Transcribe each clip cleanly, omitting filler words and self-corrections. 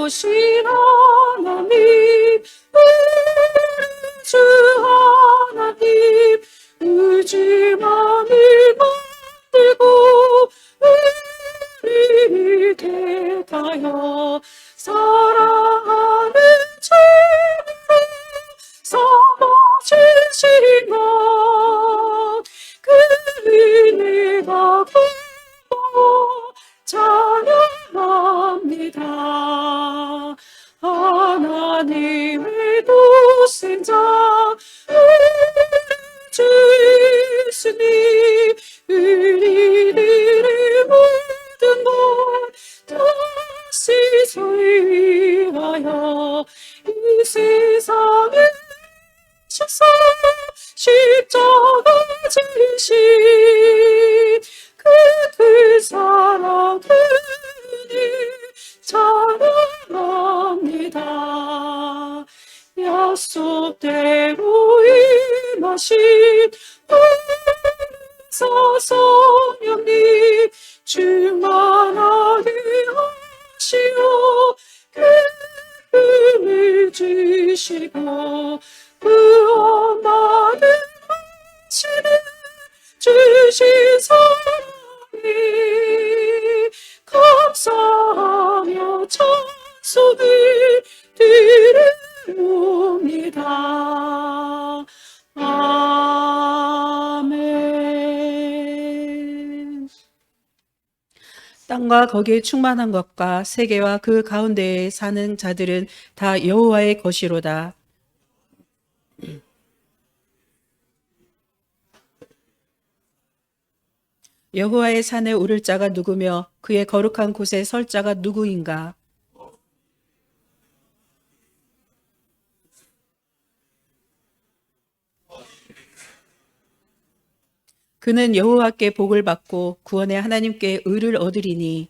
크신 하나님, 우리 주 하나님, 우주만을 만들고 우리를 대하여 사랑하는 주님을 삼아주신 것, 그 은혜가 고마워 찬양합니다. 하나님의 독생자 주 예수님, 우리들의 모든 것 다시 위하여 이 세상에 오셔서 십자가 지신 그 사랑 그 은혜 찬양합니다. 약속대로 임하신 성령님 충만하게 하시어 기쁨을 주시고 구원받은 당신을 주신 사랑에 감사하며 찬송을 드립니다. 아멘. 땅과 거기에 충만한 것과 세계와 그 가운데에 사는 자들은 다 여호와의 것이로다. 여호와의 산에 오를 자가 누구며 그의 거룩한 곳에 설 자가 누구인가? 그는 여호와께 복을 받고 구원의 하나님께 의를 얻으리니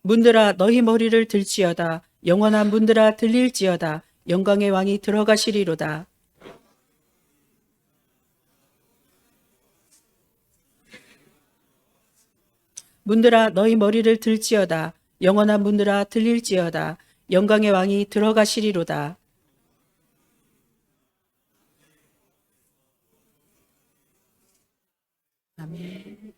문들아 너희 머리를 들지어다. 영원한 문들아 들릴지어다. 영광의 왕이 들어가시리로다. 문들아 너희 머리를 들지어다. 영원한 문들아 들릴지어다. 영광의 왕이 들어가시리로다. 아멘.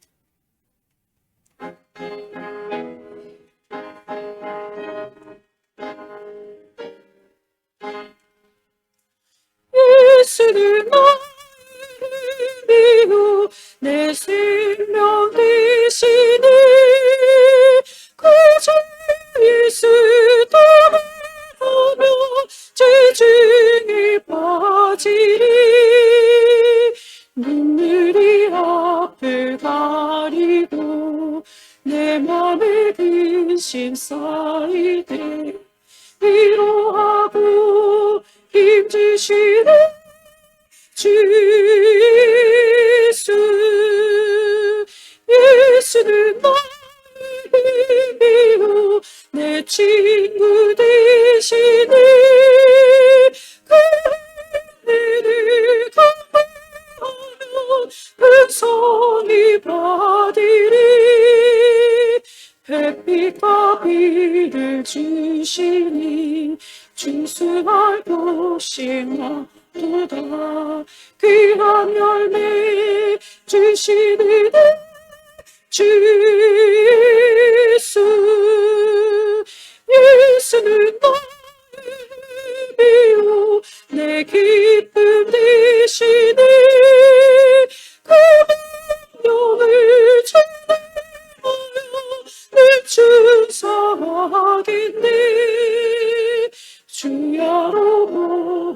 예수는 나의 힘이요 내 생명 되시니 그저 예수 따라하며 죄중에 빠지리 눈물이 앞을 가리고 내 맘에 근심 쌓일 때 위로하고 힘주시는 주 예수 예수는 나의 힘이요 내 친구 되시니 그 은혜를 경배하며 은총이 받으리 햇빛과 비를 주시니 준수할 곳이 많도다 귀한 열매 주시는 주 예수 예수는 나의 힘이요 내 기쁨 되시니 그 명령을 전하여 늘 충성하겠네 주야로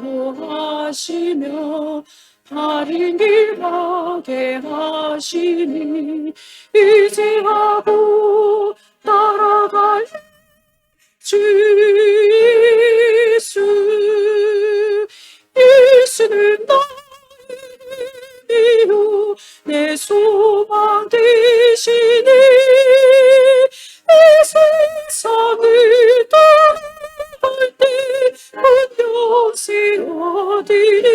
보호하시며 바른 길 가게 하시니 의지하고 따라갈 주 예수 예수는 나의 힘이요 내 소망 되시니 이 세상을 떠날 때 분명히 어디니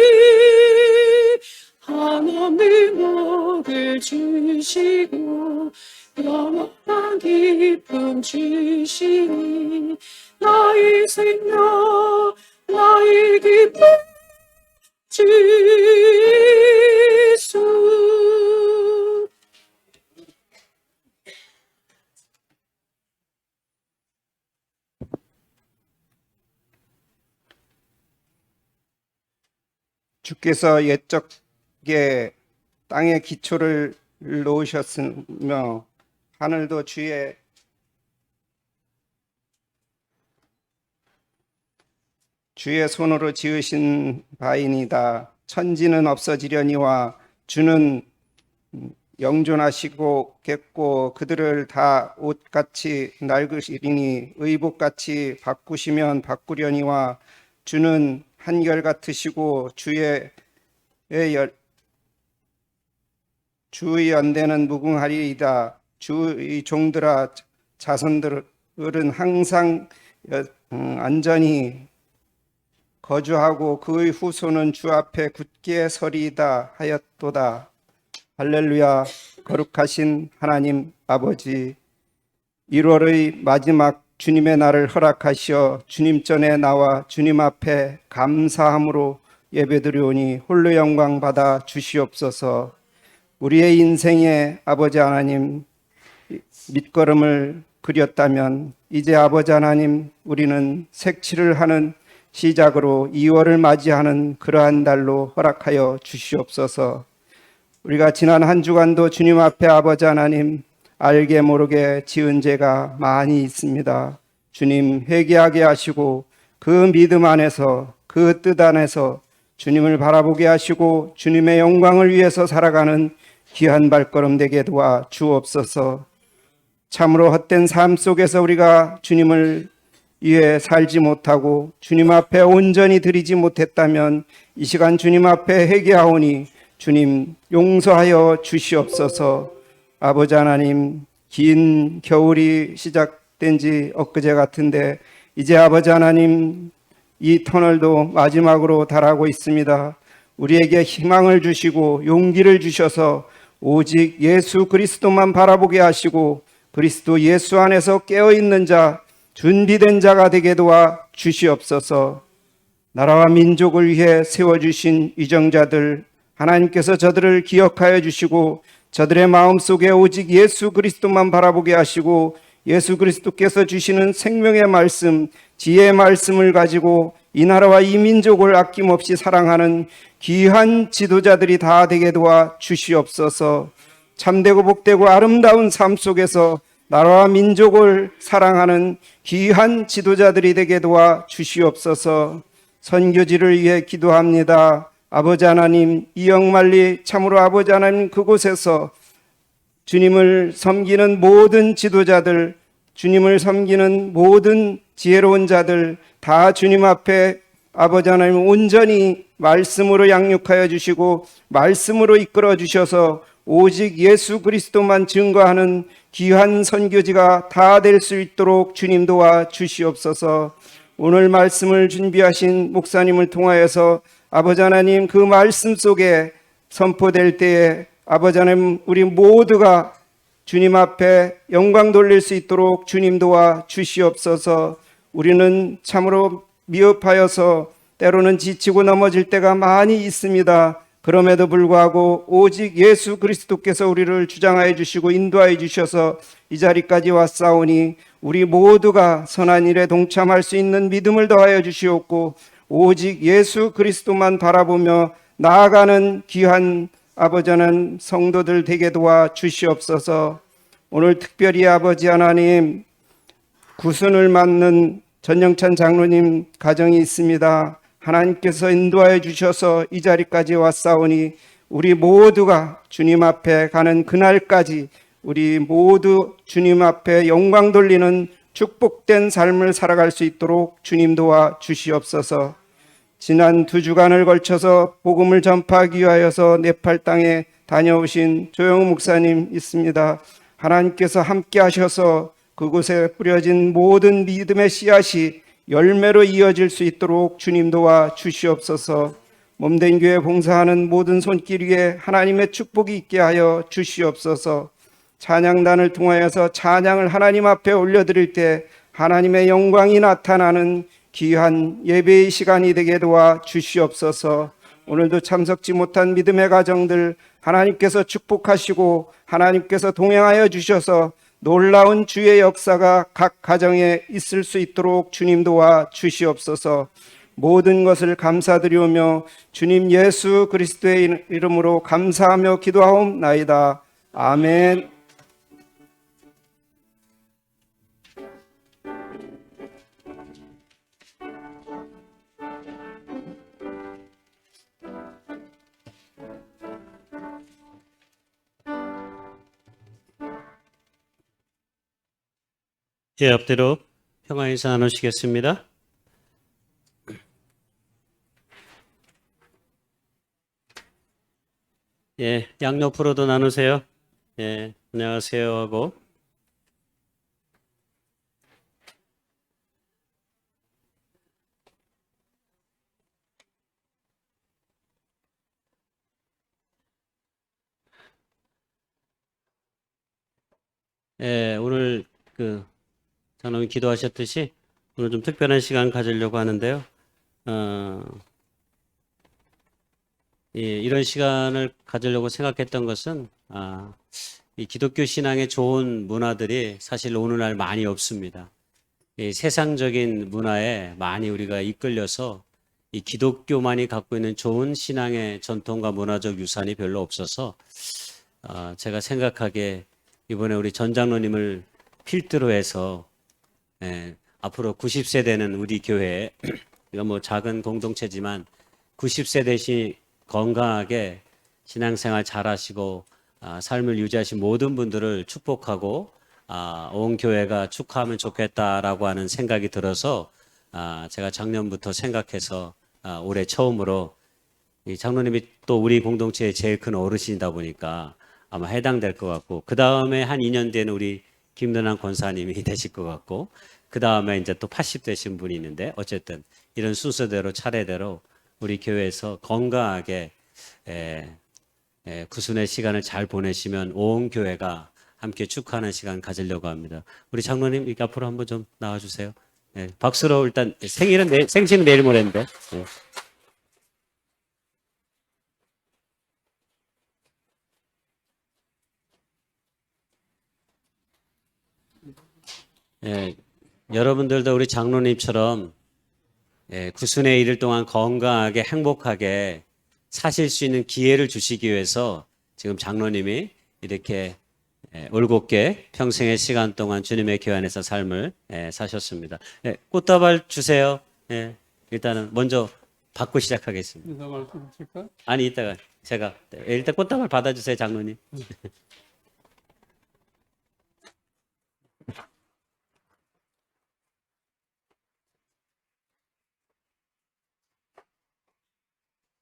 한없는 목을 평안을 주시고 영원한 기쁨 주시니 나의 생명 나의 기쁨 주수. 주께서 옛적에 땅에 기초를 놓으셨으며 하늘도 주의 손으로 지으신 바이니다. 천지는 없어지려니와 주는 영존하시겠고 그들을 다 옷같이 낡으시리니 의복같이 바꾸시면 바꾸려니와 주는 한결같으시고 주의 연대는 무궁하리이다. 주의 종들아 자손들은 항상 안전히 거주하고 그의 후손은 주 앞에 굳게 서리이다 하였도다. 할렐루야. 거룩하신 하나님 아버지, 1월의 마지막 주님의 날을 허락하시어 주님 전에 나와 주님 앞에 감사함으로 예배드리오니 홀로 영광 받아 주시옵소서. 우리의 인생에 아버지 하나님 밑거름을 그렸다면 이제 아버지 하나님 우리는 색칠을 하는 시작으로 2월을 맞이하는 그러한 달로 허락하여 주시옵소서. 우리가 지난 한 주간도 주님 앞에 아버지 하나님 알게 모르게 지은 죄가 많이 있습니다. 주님 회개하게 하시고 그 믿음 안에서 그 뜻 안에서 주님을 바라보게 하시고 주님의 영광을 위해서 살아가는 귀한 발걸음 되게 도와 주옵소서. 참으로 헛된 삶 속에서 우리가 주님을 위해 살지 못하고 주님 앞에 온전히 드리지 못했다면 이 시간 주님 앞에 회개하오니 주님 용서하여 주시옵소서. 아버지 하나님, 긴 겨울이 시작된 지 엊그제 같은데 이제 아버지 하나님 이 터널도 마지막으로 달하고 있습니다. 우리에게 희망을 주시고 용기를 주셔서 오직 예수 그리스도만 바라보게 하시고 그리스도 예수 안에서 깨어있는 자, 준비된 자가 되게 도와 주시옵소서. 나라와 민족을 위해 세워주신 위정자들, 하나님께서 저들을 기억하여 주시고 저들의 마음속에 오직 예수 그리스도만 바라보게 하시고 예수 그리스도께서 주시는 생명의 말씀, 지혜의 말씀을 가지고 이 나라와 이 민족을 아낌없이 사랑하는 귀한 지도자들이 다 되게 도와 주시옵소서. 참되고 복되고 아름다운 삶 속에서 나라와 민족을 사랑하는 귀한 지도자들이 되게 도와 주시옵소서. 선교지를 위해 기도합니다. 아버지 하나님, 이영만리 참으로 아버지 하나님 그곳에서 주님을 섬기는 모든 지도자들, 주님을 섬기는 모든 지혜로운 자들 다 주님 앞에 아버지 하나님 온전히 말씀으로 양육하여 주시고 말씀으로 이끌어 주셔서 오직 예수 그리스도만 증거하는 귀한 선교지가 다 될 수 있도록 주님 도와 주시옵소서. 오늘 말씀을 준비하신 목사님을 통하여서 아버지 하나님 그 말씀 속에 선포될 때에 아버지 하나님 우리 모두가 주님 앞에 영광 돌릴 수 있도록 주님 도와 주시옵소서. 우리는 참으로 미흡하여서 때로는 지치고 넘어질 때가 많이 있습니다. 그럼에도 불구하고 오직 예수 그리스도께서 우리를 주장하여 주시고 인도하여 주셔서 이 자리까지 왔사오니 우리 모두가 선한 일에 동참할 수 있는 믿음을 더하여 주시옵고 오직 예수 그리스도만 바라보며 나아가는 귀한 아버지 하나님 성도들 되게 도와 주시옵소서. 오늘 특별히 아버지 하나님 구순을 맞는 전영찬 장로님 가정이 있습니다. 하나님께서 인도하여 주셔서 이 자리까지 왔사오니 우리 모두가 주님 앞에 가는 그날까지 우리 모두 주님 앞에 영광 돌리는 축복된 삶을 살아갈 수 있도록 주님 도와 주시옵소서. 지난 2주간을 걸쳐서 복음을 전파하기 위하여서 네팔 땅에 다녀오신 조영우 목사님 있습니다. 하나님께서 함께 하셔서 그곳에 뿌려진 모든 믿음의 씨앗이 열매로 이어질 수 있도록 주님 도와 주시옵소서. 몸된 교회 봉사하는 모든 손길 위에 하나님의 축복이 있게 하여 주시옵소서. 찬양단을 통하여서 찬양을 하나님 앞에 올려드릴 때 하나님의 영광이 나타나는 귀한 예배의 시간이 되게 도와 주시옵소서. 오늘도 참석지 못한 믿음의 가정들 하나님께서 축복하시고 하나님께서 동행하여 주셔서 놀라운 주의 역사가 각 가정에 있을 수 있도록 주님 도와 주시옵소서. 모든 것을 감사드리오며 주님 예수 그리스도의 이름으로 감사하며 기도하옵나이다. 아멘. 예, 엎드려 평화 인사 나누시겠습니다. 예, 양옆으로도 나누세요. 예, 안녕하세요 하고. 예, 오늘 장로님 기도하셨듯이 오늘 좀 특별한 시간 가지려고 하는데요. 예, 이런 시간을 가지려고 생각했던 것은 이 기독교 신앙의 좋은 문화들이 사실 오늘날 많이 없습니다. 이 세상적인 문화에 많이 우리가 이끌려서 이 기독교만이 갖고 있는 좋은 신앙의 전통과 문화적 유산이 별로 없어서 제가 생각하기에 이번에 우리 전 장로님을 필두로 해서 앞으로 90세 되는 우리 교회, 이건 뭐 작은 공동체지만 90세 되신 건강하게 신앙생활 잘하시고 삶을 유지하신 모든 분들을 축복하고 온 교회가 축하하면 좋겠다라고 하는 생각이 들어서 제가 작년부터 생각해서 올해 처음으로 이 장로님이 또 우리 공동체의 제일 큰 어르신이다 보니까 아마 해당될 것 같고, 그 다음에 한 2년 뒤에는 우리 김은환 권사님이 되실 것 같고, 그 다음에 이제 또 80 되신 분이 있는데, 어쨌든 이런 순서대로 차례대로 우리 교회에서 건강하게 구순의 시간을 잘 보내시면 온 교회가 함께 축하하는 시간 가지려고 합니다. 우리 장로님 이렇게 앞으로 한번 좀 나와주세요. 박수로 일단 생신은 내일 모레인데. 여러분들도 우리 장로님처럼 구순의 일일 동안 건강하게 행복하게 사실 수 있는 기회를 주시기 위해서 지금 장로님이 이렇게 올곧게 평생의 시간 동안 주님의 교회 안에서 삶을 사셨습니다. 꽃다발 주세요. 일단은 먼저 받고 시작하겠습니다. 인사 말씀 하실까? 아니 이따가 제가 일단 꽃다발 받아주세요, 장로님.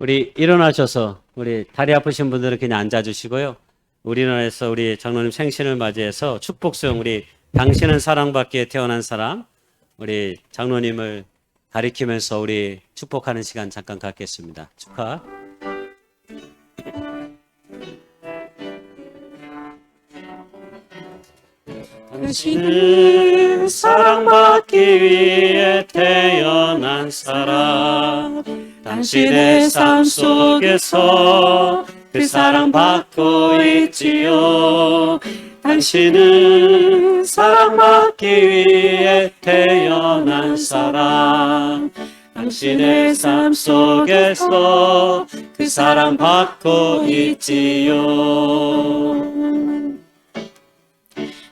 우리 일어나셔서 우리 다리 아프신 분들은 그냥 앉아주시고요. 우리나라에서 우리 장로님 생신을 맞이해서 축복송 우리 당신은 사랑받기에 태어난 사람 우리 장로님을 가리키면서 우리 축복하는 시간 잠깐 갖겠습니다. 축하. 당신은 사랑받기 위해 태어난 사람 당신의 삶 속에서 그 사랑받고 있지요. 당신은 사랑받기 위해 태어난 사람 당신의 삶 속에서 그 사랑받고 있지요.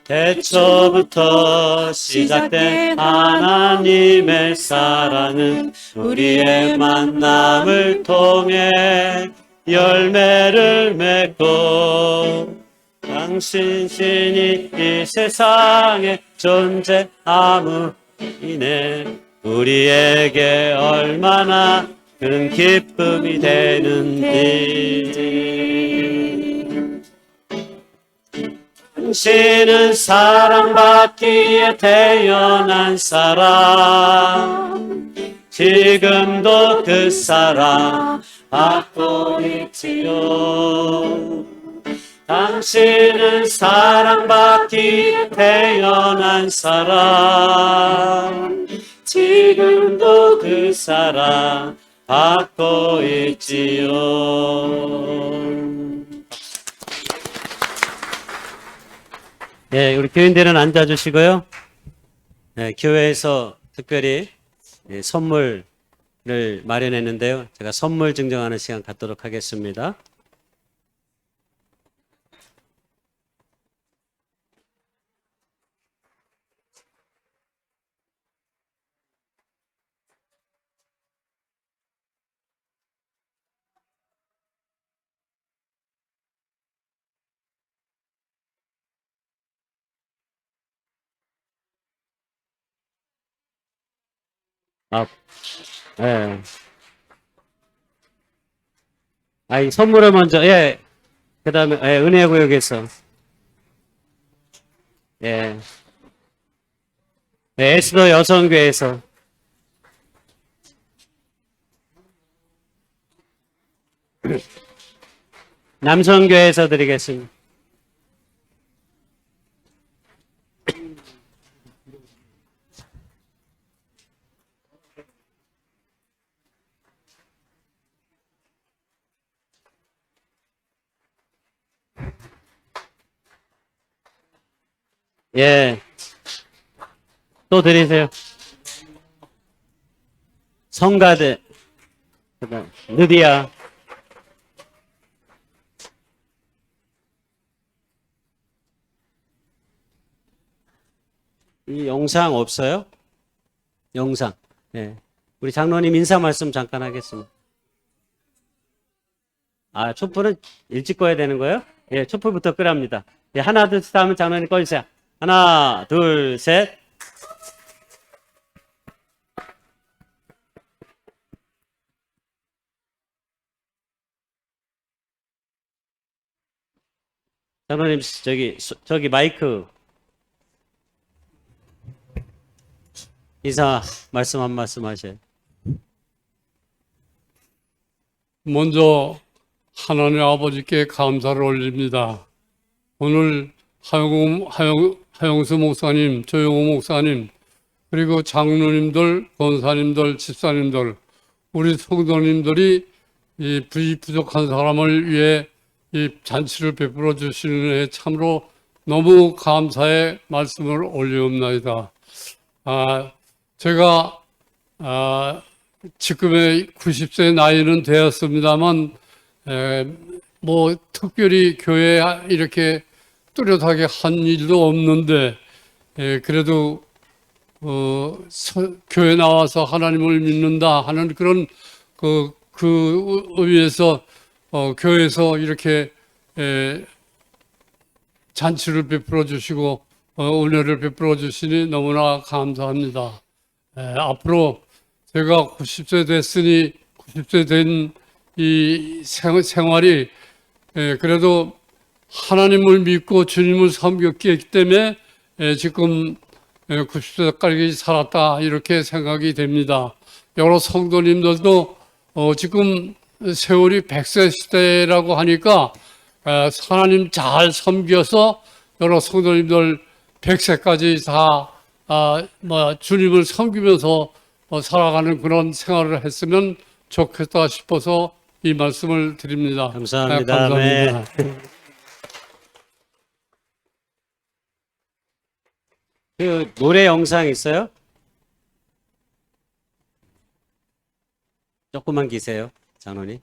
태초부터 시작된 하나님의 사랑은 우리의 만남을 통해 열매를 맺고 당신이 이 세상에 존재함으로 인해 우리에게 얼마나 큰 기쁨이 되는지. 당신은 사랑받기에 태어난 사람 지금도 그 사랑 받고 있지요. 당신은 사랑받기 태어난 사람, 지금도 그 사랑 받고 있지요. 네, 우리 교인들은 앉아주시고요. 네, 교회에서 특별히 선물을 마련했는데요. 제가 선물 증정하는 시간 갖도록 하겠습니다. 아, 예. 이 선물을 먼저, 예. 그 다음에, 예, 은혜구역에서, 예. 네, 에스더 여성교회에서, 남성교회에서 드리겠습니다. 예. 또 드리세요. 성가대, 그다음 느디아. 이 영상 없어요? 영상. 예. 우리 장로님 인사 말씀 잠깐 하겠습니다. 촛불은 일찍 꺼야 되는 거예요? 예, 촛불부터 끄랍니다. 예, 하나, 둘, 셋 하면 장로님 꺼주세요. 하나, 둘, 셋. 장로님, 저기 마이크 인사 말씀 한 말씀 하셔요. 먼저 하나님 아버지께 감사를 올립니다. 오늘 하영수 목사님, 조영호 목사님, 그리고 장로님들, 권사님들, 집사님들, 우리 성도님들이 이 부족한 사람을 위해 이 잔치를 베풀어 주시는 데 참으로 너무 감사의 말씀을 올리옵나이다. 제가 지금의 90세 나이는 되었습니다만 뭐 특별히 교회에 이렇게 뚜렷하게 한 일도 없는데 그래도 교회 나와서 하나님을 믿는다 하는 그런 그 의미에서 교회에서 이렇게 잔치를 베풀어 주시고 은혜를 베풀어 주시니 너무나 감사합니다. 앞으로 제가 90세 됐으니 90세 된 이 생활이 그래도 하나님을 믿고 주님을 섬겼기 때문에 지금 90세까지 살았다 이렇게 생각이 됩니다. 여러 성도님들도 지금 세월이 100세 시대라고 하니까 하나님 잘 섬겨서 여러 성도님들 100세까지 다 주님을 섬기면서 살아가는 그런 생활을 했으면 좋겠다 싶어서 이 말씀을 드립니다. 감사합니다. 감사합니다. 그 노래 영상 있어요? 조금만 기세요, 장로님.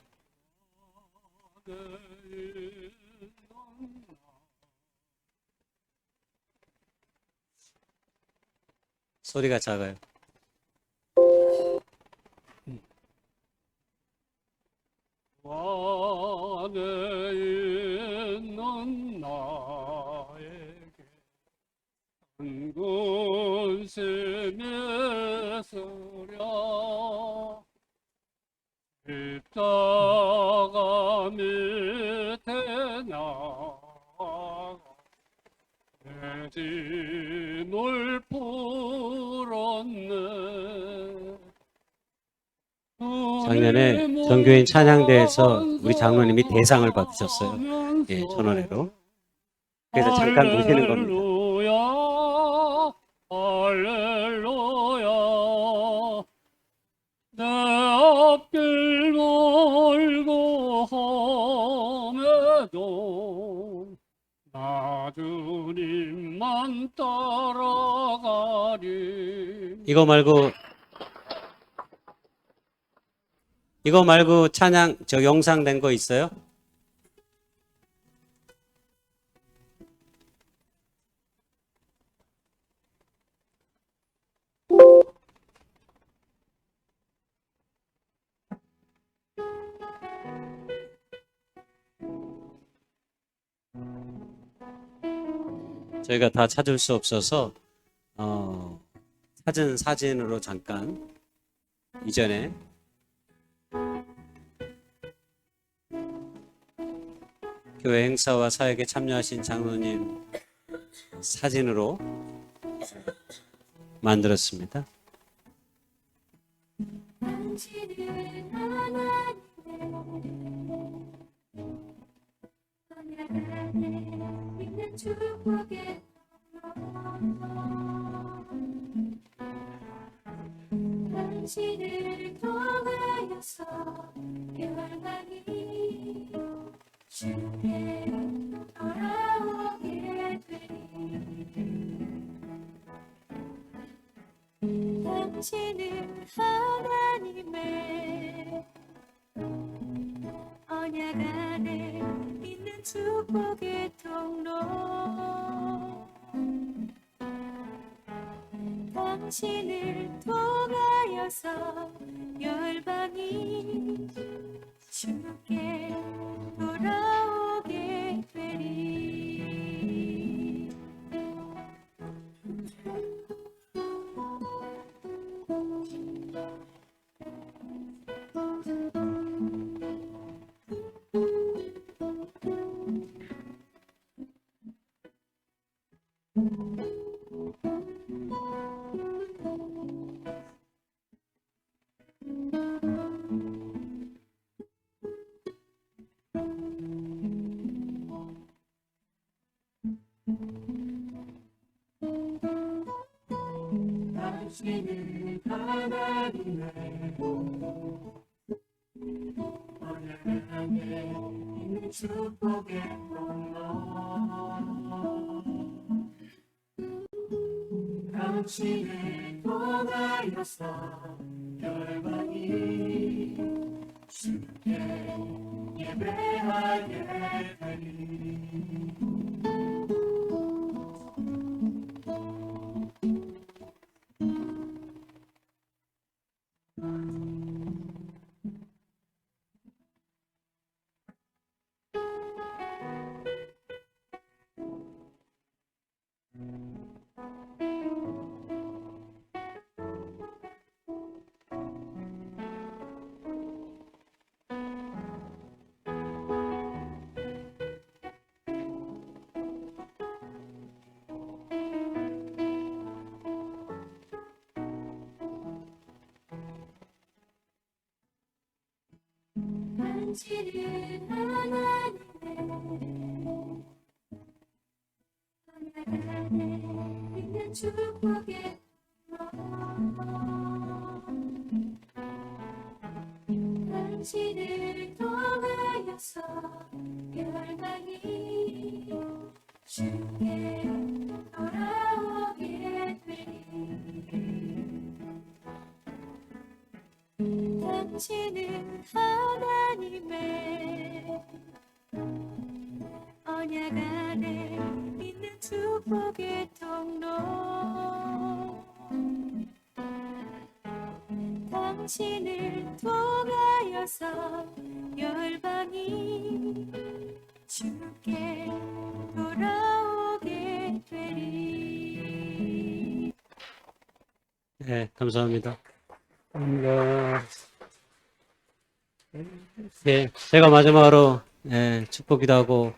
소리가 작아요. 안에 있는 나에게 붉은 샘의 소려 십자가 밑에 나가 내 짐을 풀었네 작년에 전교인 찬양대회에서 우리 장로님이 대상을 받으셨어요. 예, 전원회로. 그래서 잠깐 보시는 겁니다. 할렐루야, 할렐루야. 내 앞길 멀고 험해도 나 주님만 따라가리. 이거 말고 찬양 저 영상 된 거 있어요? 저희가 다 찾을 수 없어서 사진으로 잠깐 이전에 교회 행사와 사역에 참여하신 장로님 사진으로 만들었습니다. 당신은 하나님의 언약 안에 있는 축복의 당신을 통하여서 열방이 주께 돌아오게 되리. 당신은 하나님의 언약 안에 있는 축복의 통로. 당신을 통하여서 열방이 주께 돌아오게 되리. 당신은 하나님의 언약 안에 있는 축복의 통로. 당신을 통하여서 열방이 주께 예배하게 되리. 당신은 하나님의 언약 안에 있는 축복의 당신을 통하여서 열방이 주께 돌아오게 되리. 당신은 하나님의 언약 안에 있는 축복의 통로. 당신을 통하여서 열방이 주께 돌아오게 되리. 네, 감사합니다. 네, 제가 마지막으로 축복기도 하고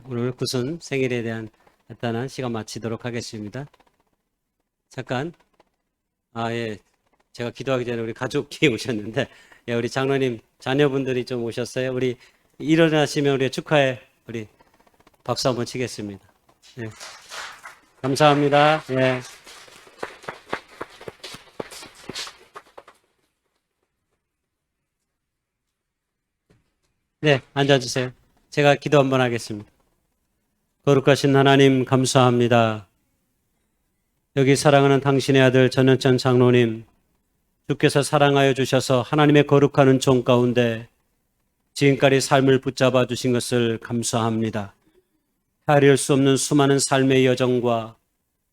오늘 구순 생일에 대한 간단한 시간 마치도록 하겠습니다. 잠깐, 제가 기도하기 전에 우리 가족이 오셨는데 예, 우리 장로님 자녀분들이 좀 오셨어요. 우리 일어나시면 우리 축하해. 우리 박수 한번 치겠습니다. 예. 감사합니다. 예. 네, 앉아주세요. 제가 기도 한번 하겠습니다. 거룩하신 하나님 감사합니다. 여기 사랑하는 당신의 아들 전현천 장로님, 주께서 사랑하여 주셔서 하나님의 거룩한 종 가운데 지금까지 삶을 붙잡아 주신 것을 감사합니다. 헤아릴 수 없는 수많은 삶의 여정과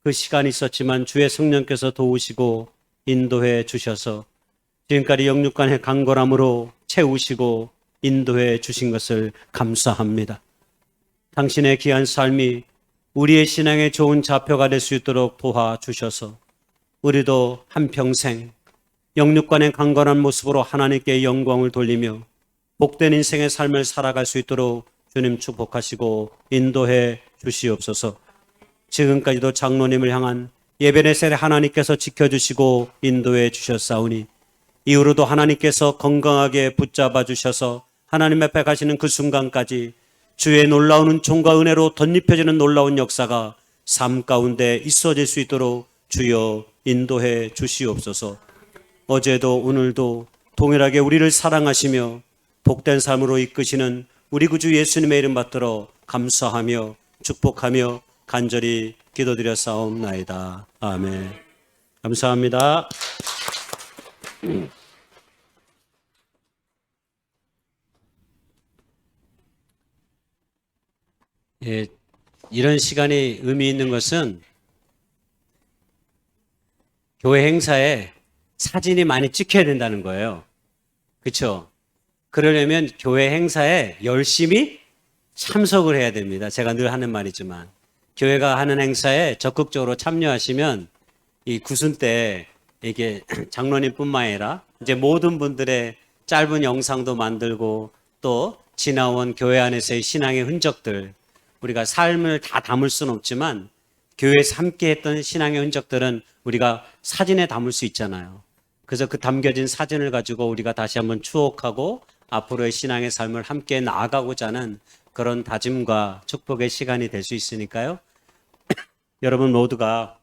그 시간이 있었지만 주의 성령께서 도우시고 인도해 주셔서 지금까지 영육간의 강건함으로 채우시고 인도해 주신 것을 감사합니다. 당신의 귀한 삶이 우리의 신앙의 좋은 좌표가 될 수 있도록 도와주셔서 우리도 한평생 영육간의 강건한 모습으로 하나님께 영광을 돌리며 복된 인생의 삶을 살아갈 수 있도록 주님 축복하시고 인도해 주시옵소서. 지금까지도 장로님을 향한 예배의 세례 하나님께서 지켜주시고 인도해 주셨사오니 이후로도 하나님께서 건강하게 붙잡아 주셔서 하나님 앞에 가시는 그 순간까지 주의 놀라운 은총과 은혜로 덧입혀지는 놀라운 역사가 삶 가운데 있어질 수 있도록 주여 인도해 주시옵소서. 어제도 오늘도 동일하게 우리를 사랑하시며 복된 삶으로 이끄시는 우리 구주 예수님의 이름 받들어 감사하며 축복하며 간절히 기도드려 싸움나이다. 아멘. 감사합니다. 예, 이런 시간이 의미 있는 것은 교회 행사에 사진이 많이 찍혀야 된다는 거예요. 그렇죠? 그러려면 교회 행사에 열심히 참석을 해야 됩니다. 제가 늘 하는 말이지만 교회가 하는 행사에 적극적으로 참여하시면 이 구순 때 이게 장로님뿐만 아니라 이제 모든 분들의 짧은 영상도 만들고 또 지나온 교회 안에서의 신앙의 흔적들, 우리가 삶을 다 담을 수는 없지만 교회에서 함께 했던 신앙의 흔적들은 우리가 사진에 담을 수 있잖아요. 그래서 그 담겨진 사진을 가지고 우리가 다시 한번 추억하고 앞으로의 신앙의 삶을 함께 나아가고자 하는 그런 다짐과 축복의 시간이 될 수 있으니까요. 여러분 모두가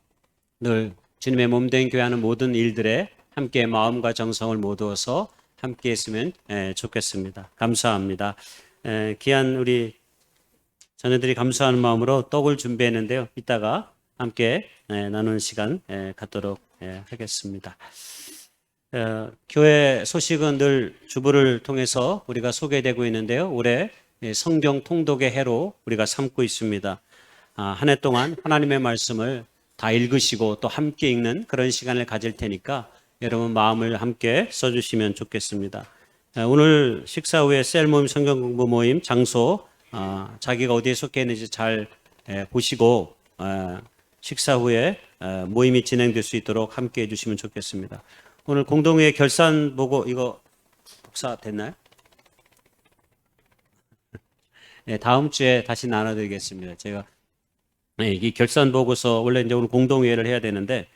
늘 주님의 몸된 교회 하는 모든 일들에 함께 마음과 정성을 모두어서 함께 했으면 좋겠습니다. 감사합니다. 귀한 우리 자녀들이 감사하는 마음으로 떡을 준비했는데요. 이따가 함께 나누는 시간 갖도록 하겠습니다. 교회 소식은 늘 주부를 통해서 우리가 소개되고 있는데요. 올해 성경 통독의 해로 우리가 삼고 있습니다. 한 해 동안 하나님의 말씀을 다 읽으시고 또 함께 읽는 그런 시간을 가질 테니까 여러분 마음을 함께 써주시면 좋겠습니다. 오늘 식사 후에 셀 모임 성경 공부 모임 장소 자기가 어디에 속해 있는지 잘 보시고 식사 후에 모임이 진행될 수 있도록 함께 해주시면 좋겠습니다. 오늘 공동회의 결산 보고 이거 복사 됐나요? 네, 다음 주에 다시 나눠드리겠습니다. 제가 이 결산 보고서 원래 이제 오늘 공동회의를 해야 되는데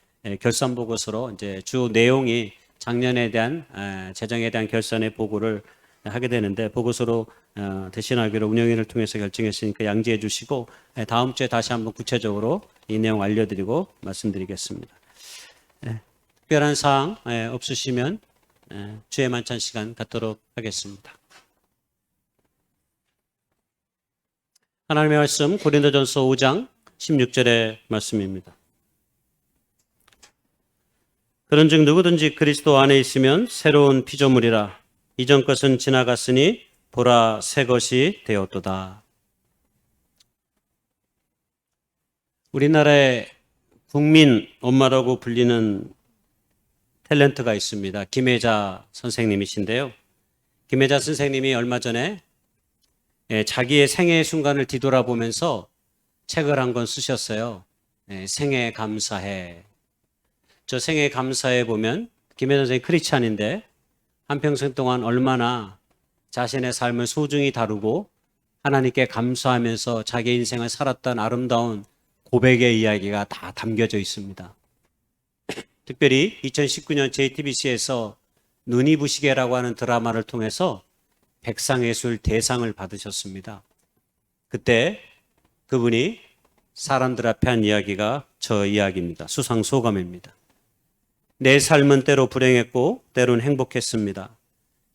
결산 보고서로 이제 주 내용이 작년에 대한 재정에 대한 결산의 보고를 하게 되는데 보고서로 대신하기로 운영위를 통해서 결정했으니까 양지해 주시고 다음 주에 다시 한번 구체적으로 이 내용 알려드리고 말씀드리겠습니다. 특별한 사항 없으시면 주의 만찬 시간 갖도록 하겠습니다. 하나님의 말씀 고린도전서 5장 16절의 말씀입니다. 그런즉 누구든지 그리스도 안에 있으면 새로운 피조물이라 이전 것은 지나갔으니 보라 새 것이 되었도다. 우리나라의 국민 엄마라고 불리는 탤런트가 있습니다. 김혜자 선생님이신데요. 김혜자 선생님이 얼마 전에 자기의 생애의 순간을 뒤돌아보면서 책을 한 권 쓰셨어요. 생애 감사해. 저 생애 감사해 보면 김혜자 선생님이 크리스찬인데 한평생 동안 얼마나 자신의 삶을 소중히 다루고 하나님께 감사하면서 자기 인생을 살았던 아름다운 고백의 이야기가 다 담겨져 있습니다. 특별히 2019년 JTBC에서 눈이 부시게라고 하는 드라마를 통해서 백상예술 대상을 받으셨습니다. 그때 그분이 사람들 앞에 한 이야기가 저 이야기입니다. 수상소감입니다. 내 삶은 때로 불행했고 때론 행복했습니다.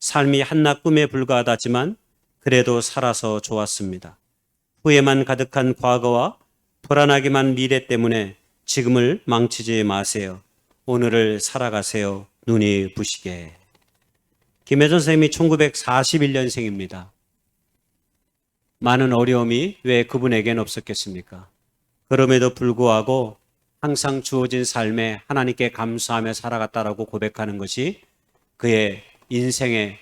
삶이 한낱 꿈에 불과하다지만 그래도 살아서 좋았습니다. 후회만 가득한 과거와 불안하기만 미래 때문에 지금을 망치지 마세요. 오늘을 살아가세요. 눈이 부시게. 김혜전 선생님이 1941년생입니다. 많은 어려움이 왜 그분에겐 없었겠습니까? 그럼에도 불구하고 항상 주어진 삶에 하나님께 감사하며 살아갔다라고 고백하는 것이 그의 인생의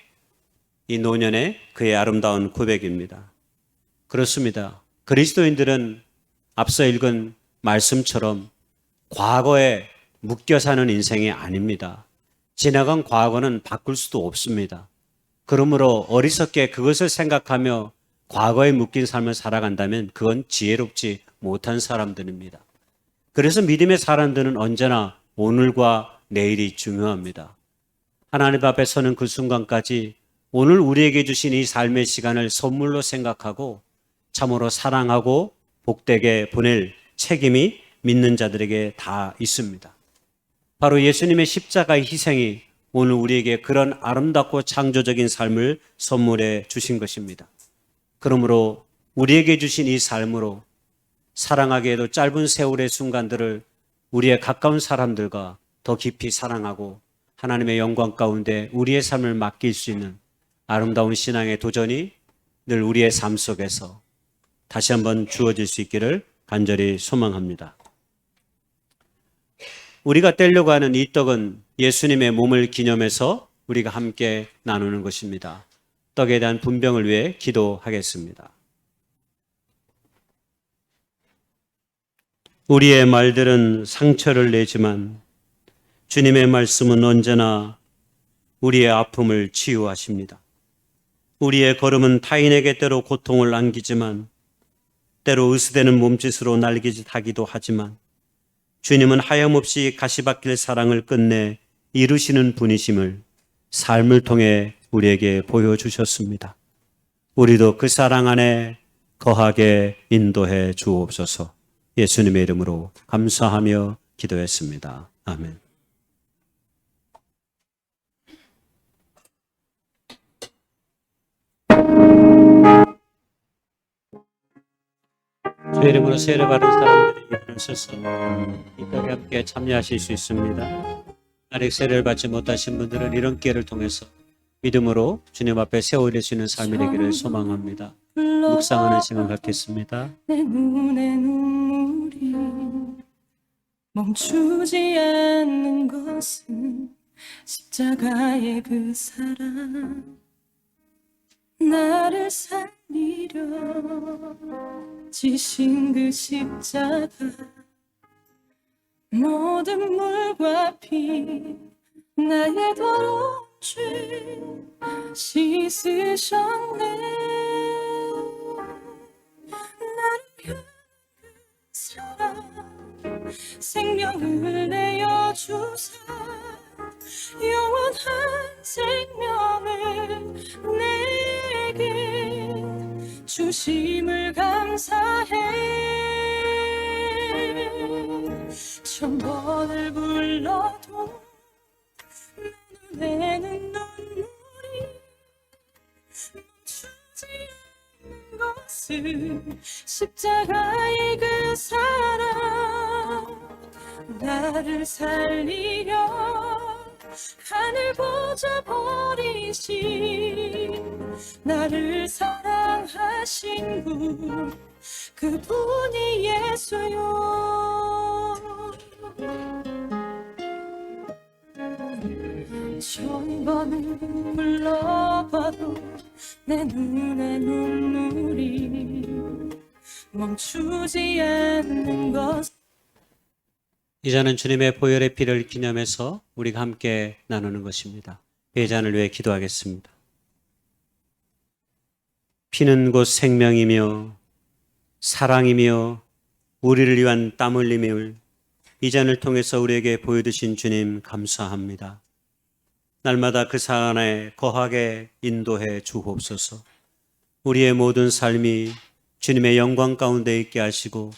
이 노년의 그의 아름다운 고백입니다. 그렇습니다. 그리스도인들은 앞서 읽은 말씀처럼 과거에 묶여 사는 인생이 아닙니다. 지나간 과거는 바꿀 수도 없습니다. 그러므로 어리석게 그것을 생각하며 과거에 묶인 삶을 살아간다면 그건 지혜롭지 못한 사람들입니다. 그래서 믿음의 사람들은 언제나 오늘과 내일이 중요합니다. 하나님 앞에 서는 그 순간까지 오늘 우리에게 주신 이 삶의 시간을 선물로 생각하고 참으로 사랑하고 복되게 보낼 책임이 믿는 자들에게 다 있습니다. 바로 예수님의 십자가의 희생이 오늘 우리에게 그런 아름답고 창조적인 삶을 선물해 주신 것입니다. 그러므로 우리에게 주신 이 삶으로 사랑하기에도 짧은 세월의 순간들을 우리의 가까운 사람들과 더 깊이 사랑하고 하나님의 영광 가운데 우리의 삶을 맡길 수 있는 아름다운 신앙의 도전이 늘 우리의 삶 속에서 다시 한번 주어질 수 있기를 간절히 소망합니다. 우리가 떼려고 하는 이 떡은 예수님의 몸을 기념해서 우리가 함께 나누는 것입니다. 떡에 대한 분병을 위해 기도하겠습니다. 우리의 말들은 상처를 내지만 주님의 말씀은 언제나 우리의 아픔을 치유하십니다. 우리의 걸음은 타인에게 때로 고통을 안기지만 때로 으스대는 몸짓으로 날개짓하기도 하지만 주님은 하염없이 가시밭길 사랑을 끝내 이루시는 분이심을 삶을 통해 우리에게 보여주셨습니다. 우리도 그 사랑 안에 거하게 인도해 주옵소서. 예수님의 이름으로 감사하며 기도했습니다. 아멘. 주의 이름으로 세례 받은 사람들이 일어서서 이 떡에 함께 참여하실 수 있습니다. 아직 세례를 받지 못하신 분들은 이런 기회를 통해서 믿음으로 주님 앞에 세워 올릴 수 있는 삶이 되기를 소망합니다. 묵상하는 시간 갖겠습니다. 내 눈에 눈물이 멈추지 않는 것은 십자가의 그 사랑 나를 살리려 지신 그 십자가 모든 물과 피 나의 더러운 죄 씻으셨네. 나를 향한 그 사랑 생명을 내어주사 영원한 생명을 내게 주심을 감사해. 천번을 불러도 내 눈에는 눈물이 멈추지 않는 것은 십자가의 그 사랑 나를 살리려 하늘 보좌 버리신 나를 사랑하신 분 그분이 예수요. 천번을 불러봐도 내 눈에 눈물이 멈추지 않는 것. 이제는 주님의 보혈의 피를 기념해서 우리가 함께 나누는 것입니다. 배잔을 위해 기도하겠습니다. 피는 곧 생명이며 사랑이며 우리를 위한 땀 흘림을 이 잔을 통해서 우리에게 보여주신 주님 감사합니다. 날마다 그 산에 거하게 인도해 주옵소서. 우리의 모든 삶이 주님의 영광 가운데 있게 하시고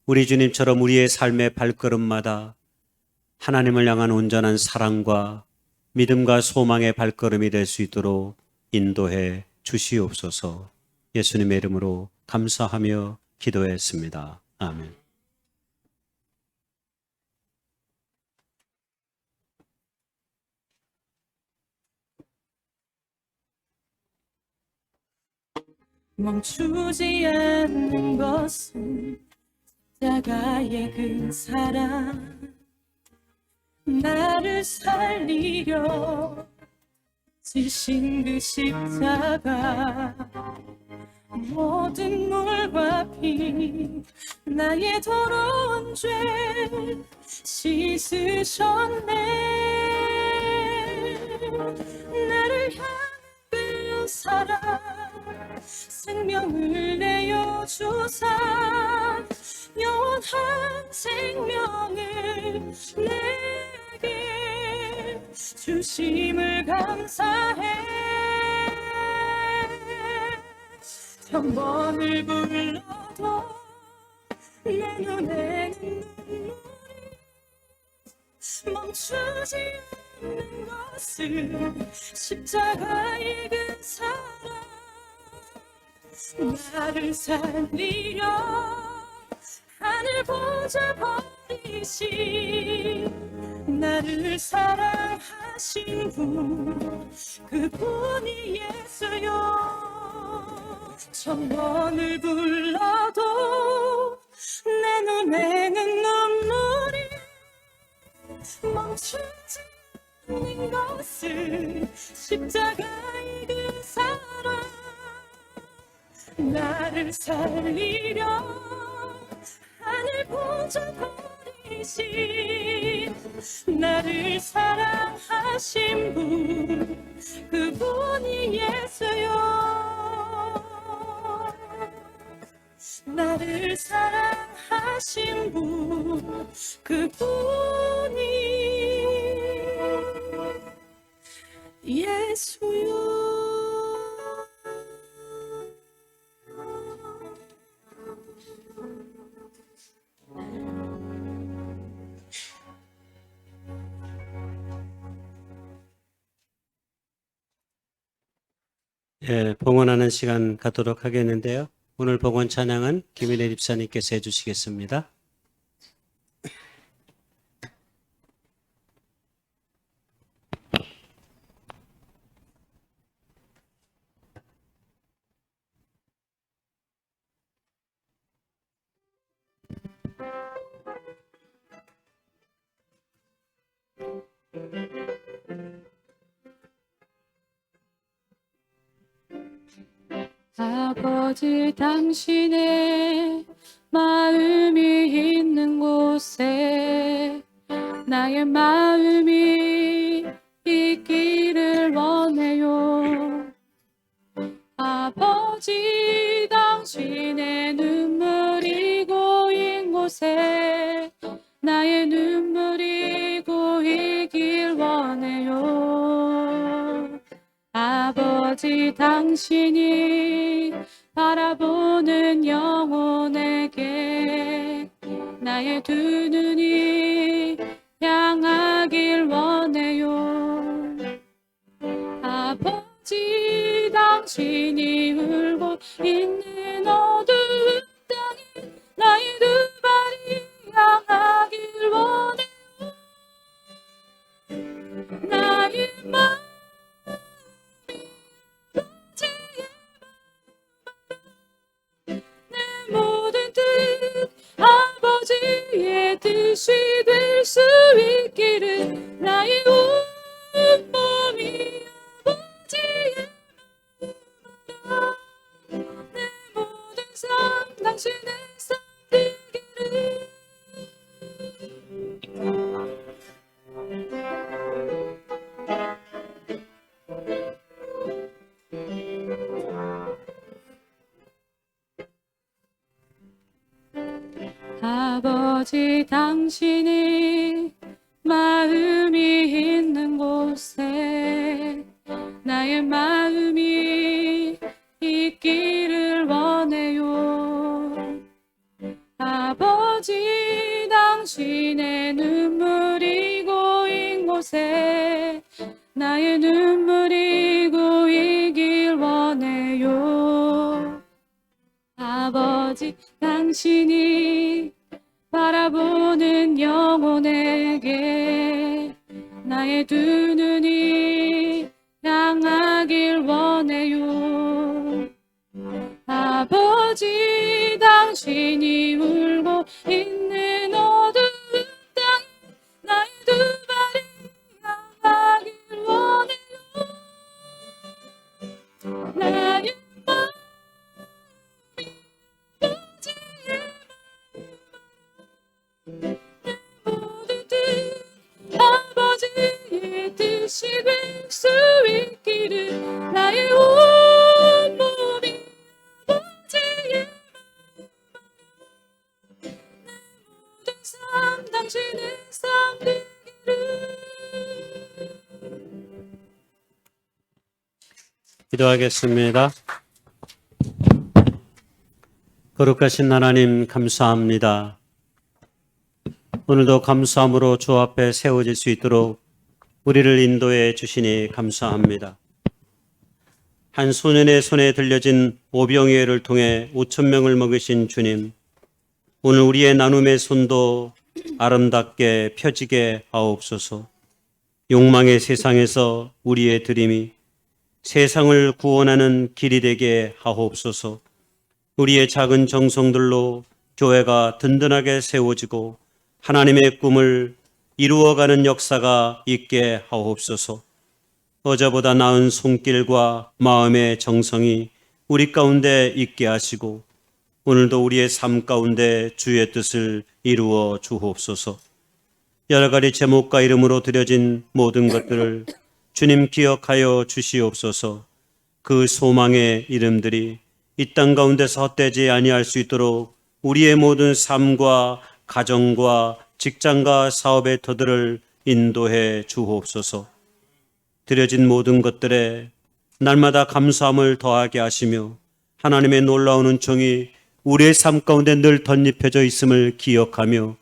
우리 주님처럼 우리의 삶의 발걸음마다 하나님을 향한 온전한 사랑과 믿음과 소망의 발걸음이 될 수 있도록 인도해 주시옵소서. 예수님의 이름으로 감사하며 기도했습니다. 아멘. 멈추지 않는 것은 십자가의 그 사랑, 나를 살리려 지신 그 십자가, 모든 물과 피 나의 더러운 죄 씻으셨네. 나를 향한 그 사랑, 생명을 내어 주사 영원한 생명을 내게 주심을 감사해. 천번을 불러도 내 눈에는 눈물이 멈추지 않는 것은 십자가의 그 사랑, 나를 살리려 하늘 보좌 버리신 나를 사랑하신 분, 그분이 예수요. 천번을 불러도 내 눈에는 눈물이 멈추지 않는 것은 십자가의 그 사랑, 나를 살리려 하늘 보좌 버리신 나를 사랑하신 분, 그분이 예수요. 나를 사랑하신 분, 그분이 예수요. 예, 봉헌하는 시간 갖도록 하겠는데요. 오늘 봉헌 찬양은 김인혜 집사님께서 해주시겠습니다. 아버지, 당신의 마음이 있는 곳에 나의 마음이 있기를 원해요. 아버지, 당신의 눈물이 고인 곳에 나의 눈물이 고이길 원해요. 아버지, 당신이 바라보는 영혼에게 나의 두 눈이 향하길 원해요. 아버지, 당신이 울고 있는 어두운 땅에 나의 두 발이 향하길 원해요. 나의 마음이 모든 뜻 아버지의 뜻이 될 수 있기를, 나의 온 몸이 아버지의 마음으로 내 모든 삶 당신의 삶 되기를. 아버지, 당신이 마음이 있는 곳에 마음이 있기를 원해요. 아버지, 당신의 눈물이 고인 곳에 나의 눈물이 고이길 원해요. 아버지, 당신이 바라보는 영혼에게 나의 두 눈이 향하길 원해요. 아버지, 당신이 울고 있는 어두운 땅에 나의 두 발이 향하길 원해요. 나의 마음이 아버지의 마음, 내 모든 뜻 아버지의 뜻이 될 수 있기를 나의 온몸이 아버지의 내 모든 삶 당신의 삶 되기를. 기도하겠습니다. 거룩하신 하나님, 감사합니다. 오늘도 감사함으로 주 앞에 세워질 수 있도록 우리를 인도해 주시니 감사합니다. 한 소년의 손에 들려진 오병이어를 통해 5천 명을 먹이신 주님, 오늘 우리의 나눔의 손도 아름답게 펴지게 하옵소서. 욕망의 세상에서 우리의 드림이 세상을 구원하는 길이 되게 하옵소서. 우리의 작은 정성들로 교회가 든든하게 세워지고 하나님의 꿈을 이루어가는 역사가 있게 하옵소서. 어제보다 나은 손길과 마음의 정성이 우리 가운데 있게 하시고 오늘도 우리의 삶 가운데 주의 뜻을 이루어 주옵소서. 여러 가지 제목과 이름으로 드려진 모든 것들을 주님 기억하여 주시옵소서. 그 소망의 이름들이 이 땅 가운데서 헛되지 아니할 수 있도록 우리의 모든 삶과 가정과 직장과 사업의 터들을 인도해 주옵소서. 드려진 모든 것들에 날마다 감사함을 더하게 하시며 하나님의 놀라운 은총이 우리의 삶 가운데 늘 덧입혀져 있음을 기억하며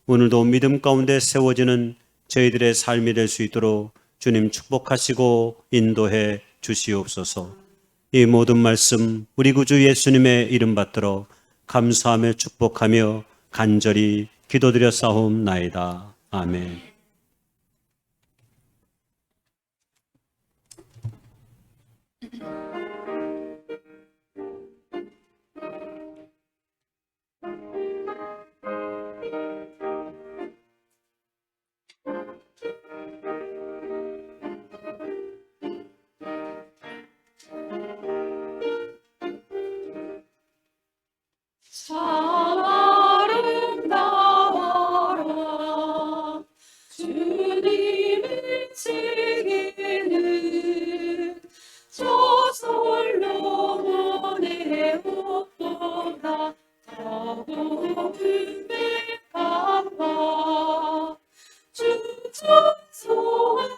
오늘도 믿음 가운데 세워지는 저희들의 삶이 될 수 있도록 주님 축복하시고 인도해 주시옵소서. 이 모든 말씀 우리 구주 예수님의 이름 받들어 감사하며 축복하며 간절히 기도드려 싸움나이다. 아멘. 참 아름다워라 주님의 지기는 저절로 보내 옷보다 더 고운 백합화 주천소하는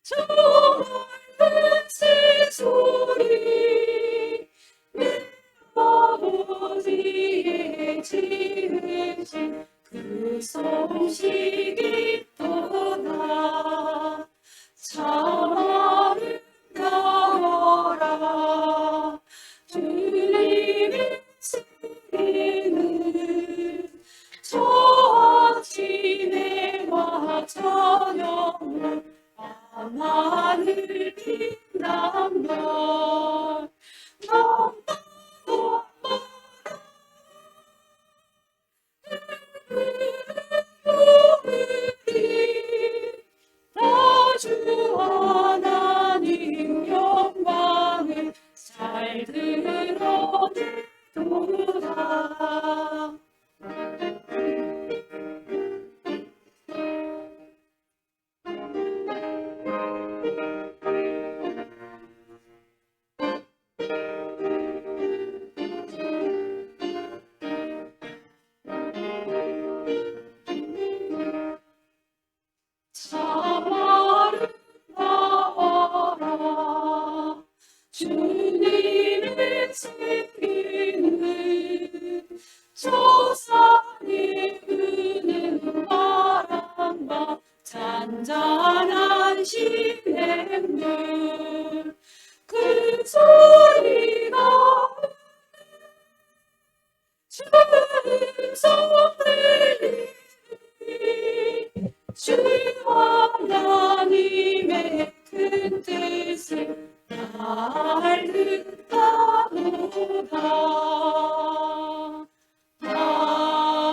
저넓은 새소리 내 아버지의 지으신 그 소식이 떠나 참 아름다워라 주님의 지기는 저 아침에와 저녁을 밤하늘 빛나며 너무 주님의 생기는 조상의 은혜는 바람과 잔잔한 시냇물 그 소리가 주음성 들리니 주 하나님의 큰 뜻을 잘 듣다보다. 아멘.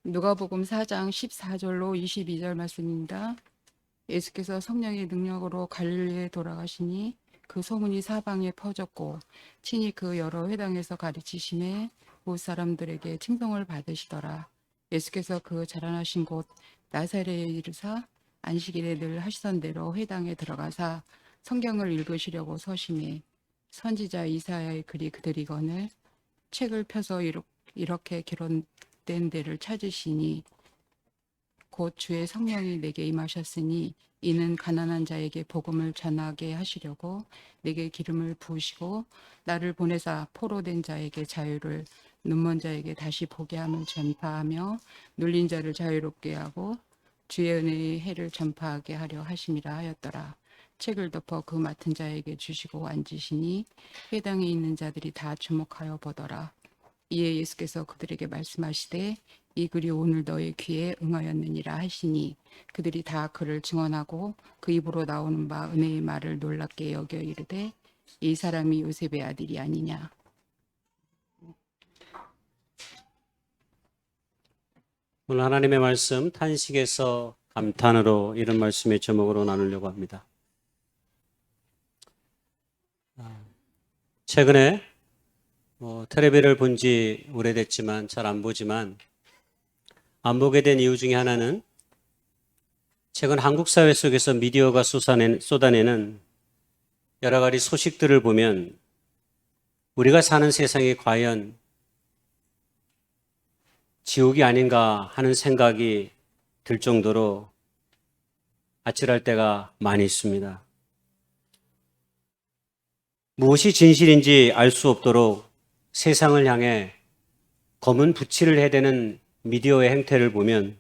누가복음 4장 14절로 22절 말씀입니다. 예수께서 성령의 능력으로 갈릴리에 돌아가시니 그 소문이 사방에 퍼졌고 친히 그 여러 회당에서 가르치심에 못 사람들에게 칭송을 받으시더라. 예수께서 그 자라나신 곳 나사렛에 이르사 안식일에 늘 하시던 대로 회당에 들어가사 성경을 읽으시려고 서심해 선지자 이사야의 글이 그들이거늘 책을 펴서 이렇게 기록된 데를 찾으시니 곧 주의 성령이 내게 임하셨으니 이는 가난한 자에게 복음을 전하게 하시려고 내게 기름을 부으시고 나를 보내사 포로된 자에게 자유를 눈먼 자에게 다시 보게 함을 전파하며 눌린 자를 자유롭게 하고 주의 은혜의 해를 전파하게 하려 하심이라 하였더라. 책을 덮어 그 맡은 자에게 주시고 앉으시니 회당에 있는 자들이 다 주목하여 보더라. 이에 예수께서 그들에게 말씀하시되 이 글이 오늘 너의 귀에 응하였느니라 하시니 그들이 다 그를 증언하고 그 입으로 나오는 바 은혜의 말을 놀랍게 여겨 이르되 이 사람이 요셉의 아들이 아니냐. 오늘 하나님의 말씀 탄식에서 감탄으로 이런 말씀의 제목으로 나누려고 합니다. 최근에 텔레비를 본 지 오래됐지만 잘 안 보지만 안 보게 된 이유 중에 하나는 최근 한국 사회 속에서 미디어가 쏟아내는 여러 가지 소식들을 보면 우리가 사는 세상이 과연 지옥이 아닌가 하는 생각이 들 정도로 아찔할 때가 많이 있습니다. 무엇이 진실인지 알 수 없도록 세상을 향해 검은 붓칠을 해대는 미디어의 행태를 보면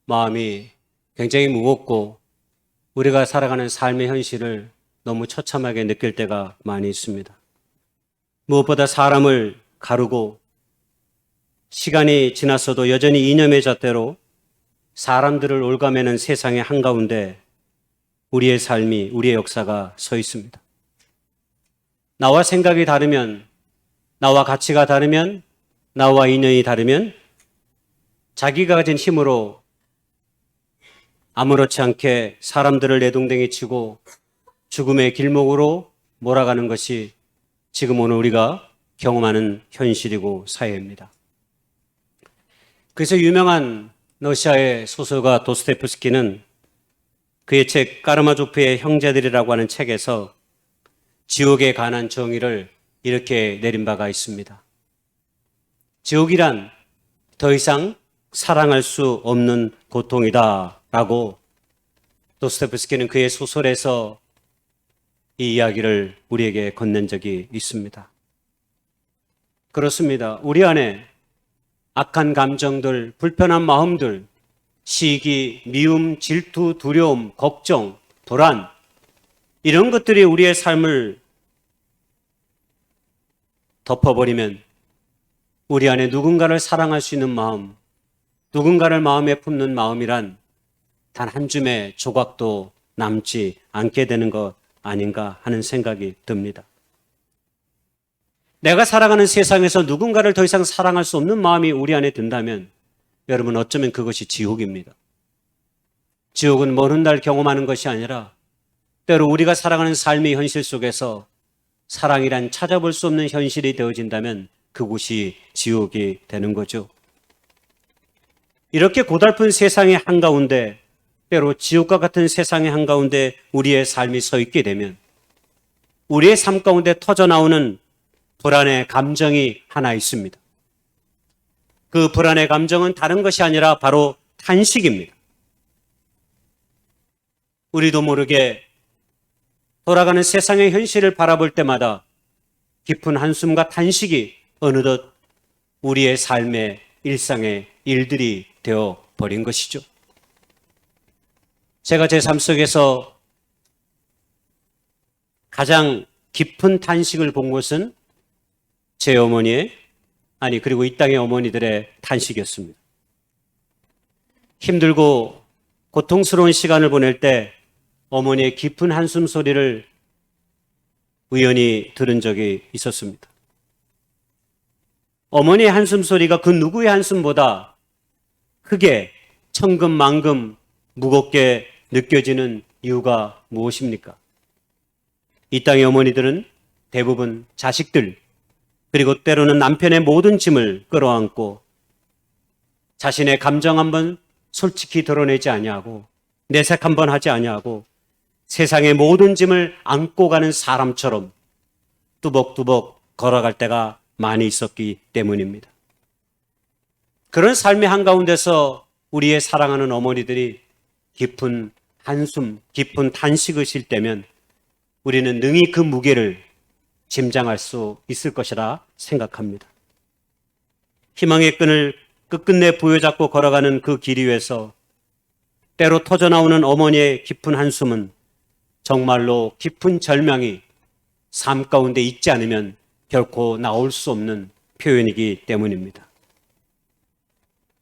마음이 굉장히 무겁고 우리가 살아가는 삶의 현실을 너무 처참하게 느낄 때가 많이 있습니다. 무엇보다 사람을 가르고 시간이 지났어도 여전히 이념의 잣대로 사람들을 올가매는 세상의 한가운데 우리의 삶이, 우리의 역사가 서 있습니다. 나와 생각이 다르면, 나와 가치가 다르면, 나와 인연이 다르면 자기가 가진 힘으로 아무렇지 않게 사람들을 내동댕이 치고 죽음의 길목으로 몰아가는 것이 지금 오늘 우리가 경험하는 현실이고 사회입니다. 그래서 유명한 러시아의 소설가 도스토옙스키는 그의 책 까르마조프의 형제들이라고 하는 책에서 지옥에 관한 정의를 이렇게 내린 바가 있습니다. 지옥이란 더 이상 사랑할 수 없는 고통이다 라고 도스토옙스키는 그의 소설에서 이 이야기를 우리에게 건넨 적이 있습니다. 그렇습니다. 우리 안에 악한 감정들, 불편한 마음들, 시기, 미움, 질투, 두려움, 걱정, 불안 이런 것들이 우리의 삶을 덮어버리면 우리 안에 누군가를 사랑할 수 있는 마음, 누군가를 마음에 품는 마음이란 단 한 줌의 조각도 남지 않게 되는 것 아닌가 하는 생각이 듭니다. 내가 살아가는 세상에서 누군가를 더 이상 사랑할 수 없는 마음이 우리 안에 든다면 여러분 어쩌면 그것이 지옥입니다. 지옥은 먼 훗날 경험하는 것이 아니라 때로 우리가 살아가는 삶의 현실 속에서 사랑이란 찾아볼 수 없는 현실이 되어진다면 그곳이 지옥이 되는 거죠. 이렇게 고달픈 세상의 한가운데, 때로 지옥과 같은 세상의 한가운데 우리의 삶이 서 있게 되면 우리의 삶 가운데 터져나오는 불안의 감정이 하나 있습니다. 그 불안의 감정은 다른 것이 아니라 바로 탄식입니다. 우리도 모르게 돌아가는 세상의 현실을 바라볼 때마다 깊은 한숨과 탄식이 어느덧 우리의 삶의 일상의 일들이 되어 버린 것이죠. 제가 제 삶 속에서 가장 깊은 탄식을 본 것은 제 어머니의, 그리고 이 땅의 어머니들의 탄식이었습니다. 힘들고 고통스러운 시간을 보낼 때 어머니의 깊은 한숨 소리를 우연히 들은 적이 있었습니다. 어머니의 한숨 소리가 그 누구의 한숨보다 크게 천금만금 무겁게 느껴지는 이유가 무엇입니까? 이 땅의 어머니들은 대부분 자식들, 그리고 때로는 남편의 모든 짐을 끌어안고 자신의 감정 한번 솔직히 드러내지 아니하고 내색 한번 하지 아니하고 세상의 모든 짐을 안고 가는 사람처럼 뚜벅뚜벅 걸어갈 때가 많이 있었기 때문입니다. 그런 삶의 한가운데서 우리의 사랑하는 어머니들이 깊은 한숨, 깊은 탄식을 쉴 때면 우리는 능히 그 무게를 짐장할 수 있을 것이라 생각합니다. 희망의 끈을 끝끝내 부여잡고 걸어가는 그 길 위에서 때로 터져나오는 어머니의 깊은 한숨은 정말로 깊은 절망이 삶 가운데 있지 않으면 결코 나올 수 없는 표현이기 때문입니다.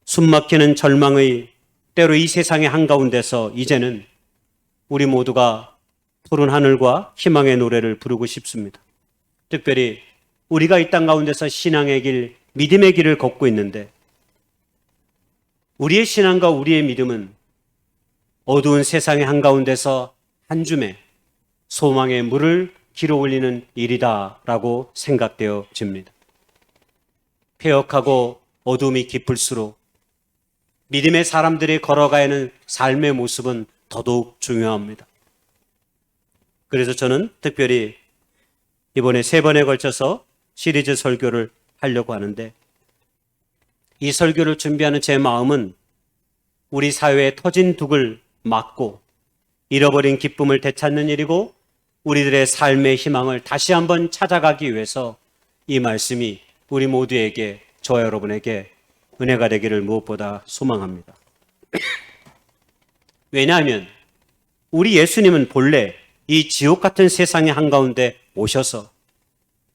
숨막히는 절망의 때로 이 세상의 한가운데서 이제는 우리 모두가 푸른 하늘과 희망의 노래를 부르고 싶습니다. 특별히 우리가 이 땅 가운데서 신앙의 길, 믿음의 길을 걷고 있는데 우리의 신앙과 우리의 믿음은 어두운 세상의 한가운데서 한 줌의 소망의 물을 길어 올리는 일이다라고 생각되어집니다. 폐역하고 어둠이 깊을수록 믿음의 사람들이 걸어가야 하는 삶의 모습은 더더욱 중요합니다. 그래서 저는 특별히 이번에 3번에 걸쳐서 시리즈 설교를 하려고 하는데 이 설교를 준비하는 제 마음은 우리 사회의 터진 둑을 막고 잃어버린 기쁨을 되찾는 일이고 우리들의 삶의 희망을 다시 한번 찾아가기 위해서 이 말씀이 우리 모두에게, 저와 여러분에게 은혜가 되기를 무엇보다 소망합니다. 왜냐하면 우리 예수님은 본래 이 지옥 같은 세상의 한가운데 오셔서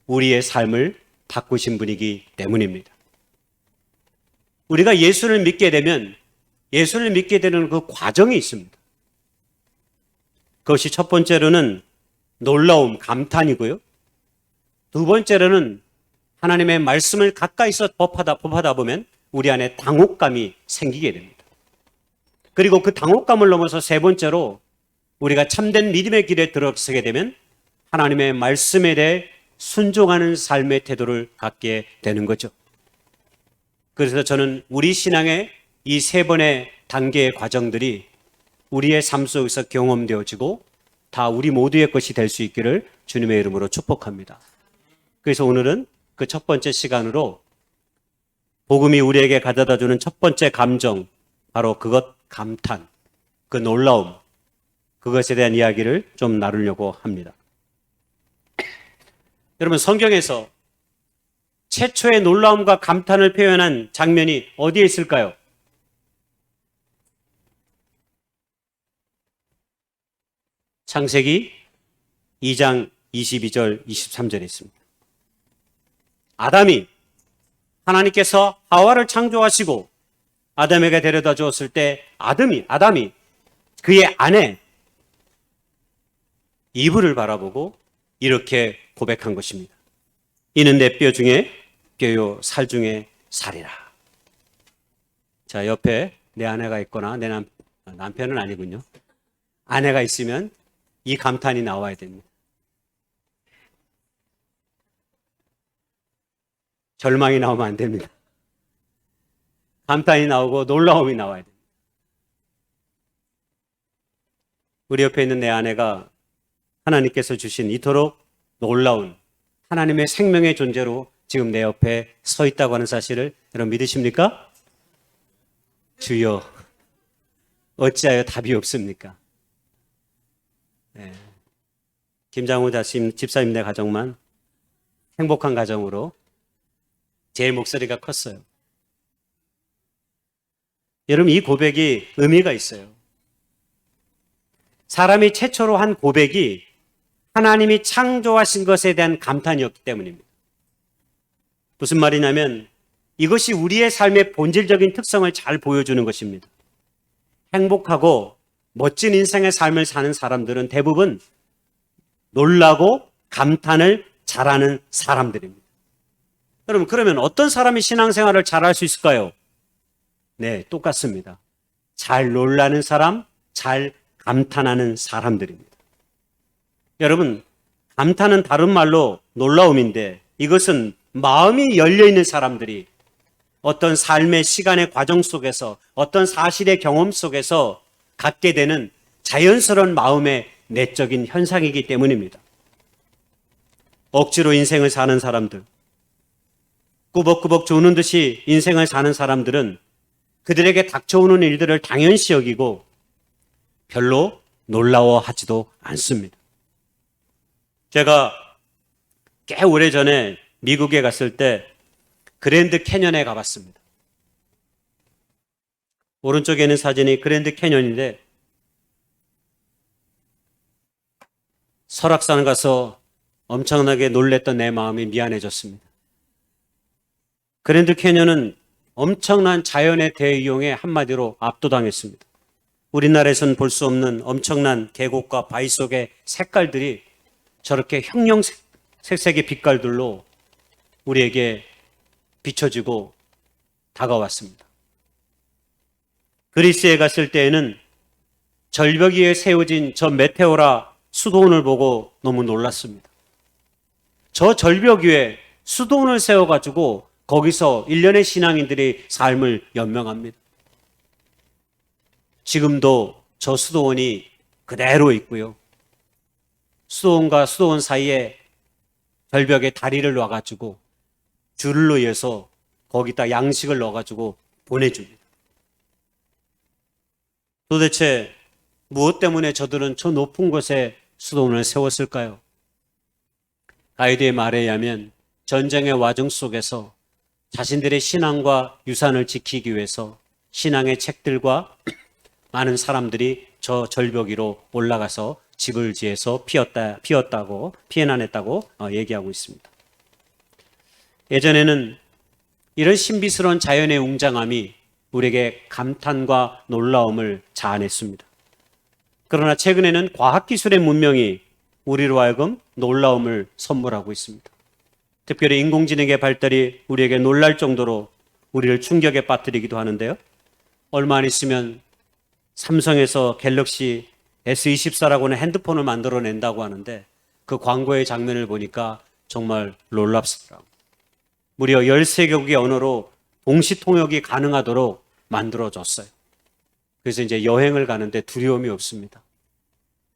우리의 삶을 바꾸신 분이기 때문입니다. 우리가 예수를 믿게 되면 예수를 믿게 되는 그 과정이 있습니다. 그것이 첫 번째로는 놀라움, 감탄이고요. 두 번째로는 하나님의 말씀을 가까이서 법하다 보면 우리 안에 당혹감이 생기게 됩니다. 그리고 그 당혹감을 넘어서 세 번째로 우리가 참된 믿음의 길에 들어서게 되면 하나님의 말씀에 대해 순종하는 삶의 태도를 갖게 되는 거죠. 그래서 저는 우리 신앙의 이 3번의 단계의 과정들이 우리의 삶 속에서 경험되어지고 다 우리 모두의 것이 될 수 있기를 주님의 이름으로 축복합니다. 그래서 오늘은 그 첫 번째 시간으로 복음이 우리에게 가져다 주는 첫 번째 감정, 바로 그것 감탄, 그 놀라움, 그것에 대한 이야기를 좀 나누려고 합니다. 여러분, 성경에서 최초의 놀라움과 감탄을 표현한 장면이 어디에 있을까요? 창세기 2장 22절 23절에 있습니다. 아담이 하나님께서 하와를 창조하시고 아담에게 데려다 주었을 때 아담이 그의 아내 이브를 바라보고 이렇게 고백한 것입니다. 이는 내 뼈 중에 뼈요 살 중에 살이라. 자, 옆에 내 아내가 있거나 내 남편은 아니군요. 아내가 있으면 이 감탄이 나와야 됩니다. 절망이 나오면 안 됩니다. 감탄이 나오고 놀라움이 나와야 됩니다. 우리 옆에 있는 내 아내가 하나님께서 주신 이토록 놀라운 하나님의 생명의 존재로 지금 내 옆에 서 있다고 하는 사실을 여러분 믿으십니까? 주여, 어찌하여 답이 없습니까? 네. 김장우 집사님네 가정만 행복한 가정으로 제일 목소리가 컸어요. 여러분, 이 고백이 의미가 있어요. 사람이 최초로 한 고백이 하나님이 창조하신 것에 대한 감탄이었기 때문입니다. 무슨 말이냐면 이것이 우리의 삶의 본질적인 특성을 잘 보여주는 것입니다. 행복하고 멋진 인생의 삶을 사는 사람들은 대부분 놀라고 감탄을 잘하는 사람들입니다. 여러분, 그러면 어떤 사람이 신앙생활을 잘할 수 있을까요? 네, 똑같습니다. 잘 놀라는 사람, 잘 감탄하는 사람들입니다. 여러분, 감탄은 다른 말로 놀라움인데 이것은 마음이 열려있는 사람들이 어떤 삶의 시간의 과정 속에서 어떤 사실의 경험 속에서 갖게 되는 자연스러운 마음의 내적인 현상이기 때문입니다. 억지로 인생을 사는 사람들, 꾸벅꾸벅 주는 듯이 인생을 사는 사람들은 그들에게 닥쳐오는 일들을 당연시 여기고 별로 놀라워하지도 않습니다. 제가 꽤 오래전에 미국에 갔을 때 그랜드 캐년에 가봤습니다. 오른쪽에 있는 사진이 그랜드 캐년인데 설악산 가서 엄청나게 놀랬던 내 마음이 미안해졌습니다. 그랜드 캐년은 엄청난 자연의 대이용에 한마디로 압도당했습니다. 우리나라에서는 볼 수 없는 엄청난 계곡과 바위 속의 색깔들이 저렇게 형형색색의 빛깔들로 우리에게 비춰지고 다가왔습니다. 그리스에 갔을 때에는 절벽 위에 세워진 저 메테오라 수도원을 보고 너무 놀랐습니다. 저 절벽 위에 수도원을 세워가지고 거기서 일련의 신앙인들이 삶을 연명합니다. 지금도 저 수도원이 그대로 있고요. 수도원과 수도원 사이에 절벽에 다리를 놔가지고 줄을 이어서 거기다 양식을 넣어가지고 보내줍니다. 도대체 무엇 때문에 저들은 저 높은 곳에 수도원을 세웠을까요? 가이드의 말에 의하면 전쟁의 와중 속에서 자신들의 신앙과 유산을 지키기 위해서 신앙의 책들과 많은 사람들이 저 절벽 위로 올라가서 집을 지어서 피해난했다고 얘기하고 있습니다. 예전에는 이런 신비스러운 자연의 웅장함이 우리에게 감탄과 놀라움을 자아냈습니다. 그러나 최근에는 과학기술의 문명이 우리로 하여금 놀라움을 선물하고 있습니다. 특별히 인공지능의 발달이 우리에게 놀랄 정도로 우리를 충격에 빠뜨리기도 하는데요. 얼마 안 있으면 삼성에서 갤럭시 S24라고는 핸드폰을 만들어낸다고 하는데 그 광고의 장면을 보니까 정말 놀랍더라고요. 무려 13개국의 언어로 동시 통역이 가능하도록 만들어졌어요. 그래서 이제 여행을 가는데 두려움이 없습니다.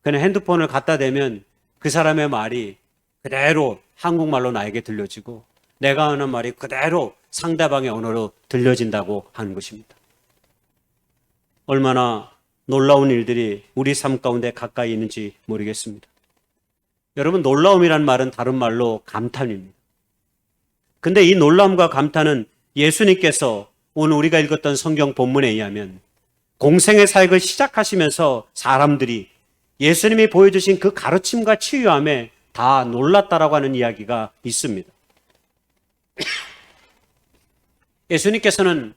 그냥 핸드폰을 갖다 대면 그 사람의 말이 그대로 한국말로 나에게 들려지고 내가 하는 말이 그대로 상대방의 언어로 들려진다고 하는 것입니다. 얼마나 놀라운 일들이 우리 삶 가운데 가까이 있는지 모르겠습니다. 여러분, 놀라움이란 말은 다른 말로 감탄입니다. 근데 이 놀라움과 감탄은 예수님께서 오늘 우리가 읽었던 성경 본문에 의하면 공생의 사역을 시작하시면서 사람들이 예수님이 보여주신 그 가르침과 치유함에 다 놀랐다라고 하는 이야기가 있습니다. 예수님께서는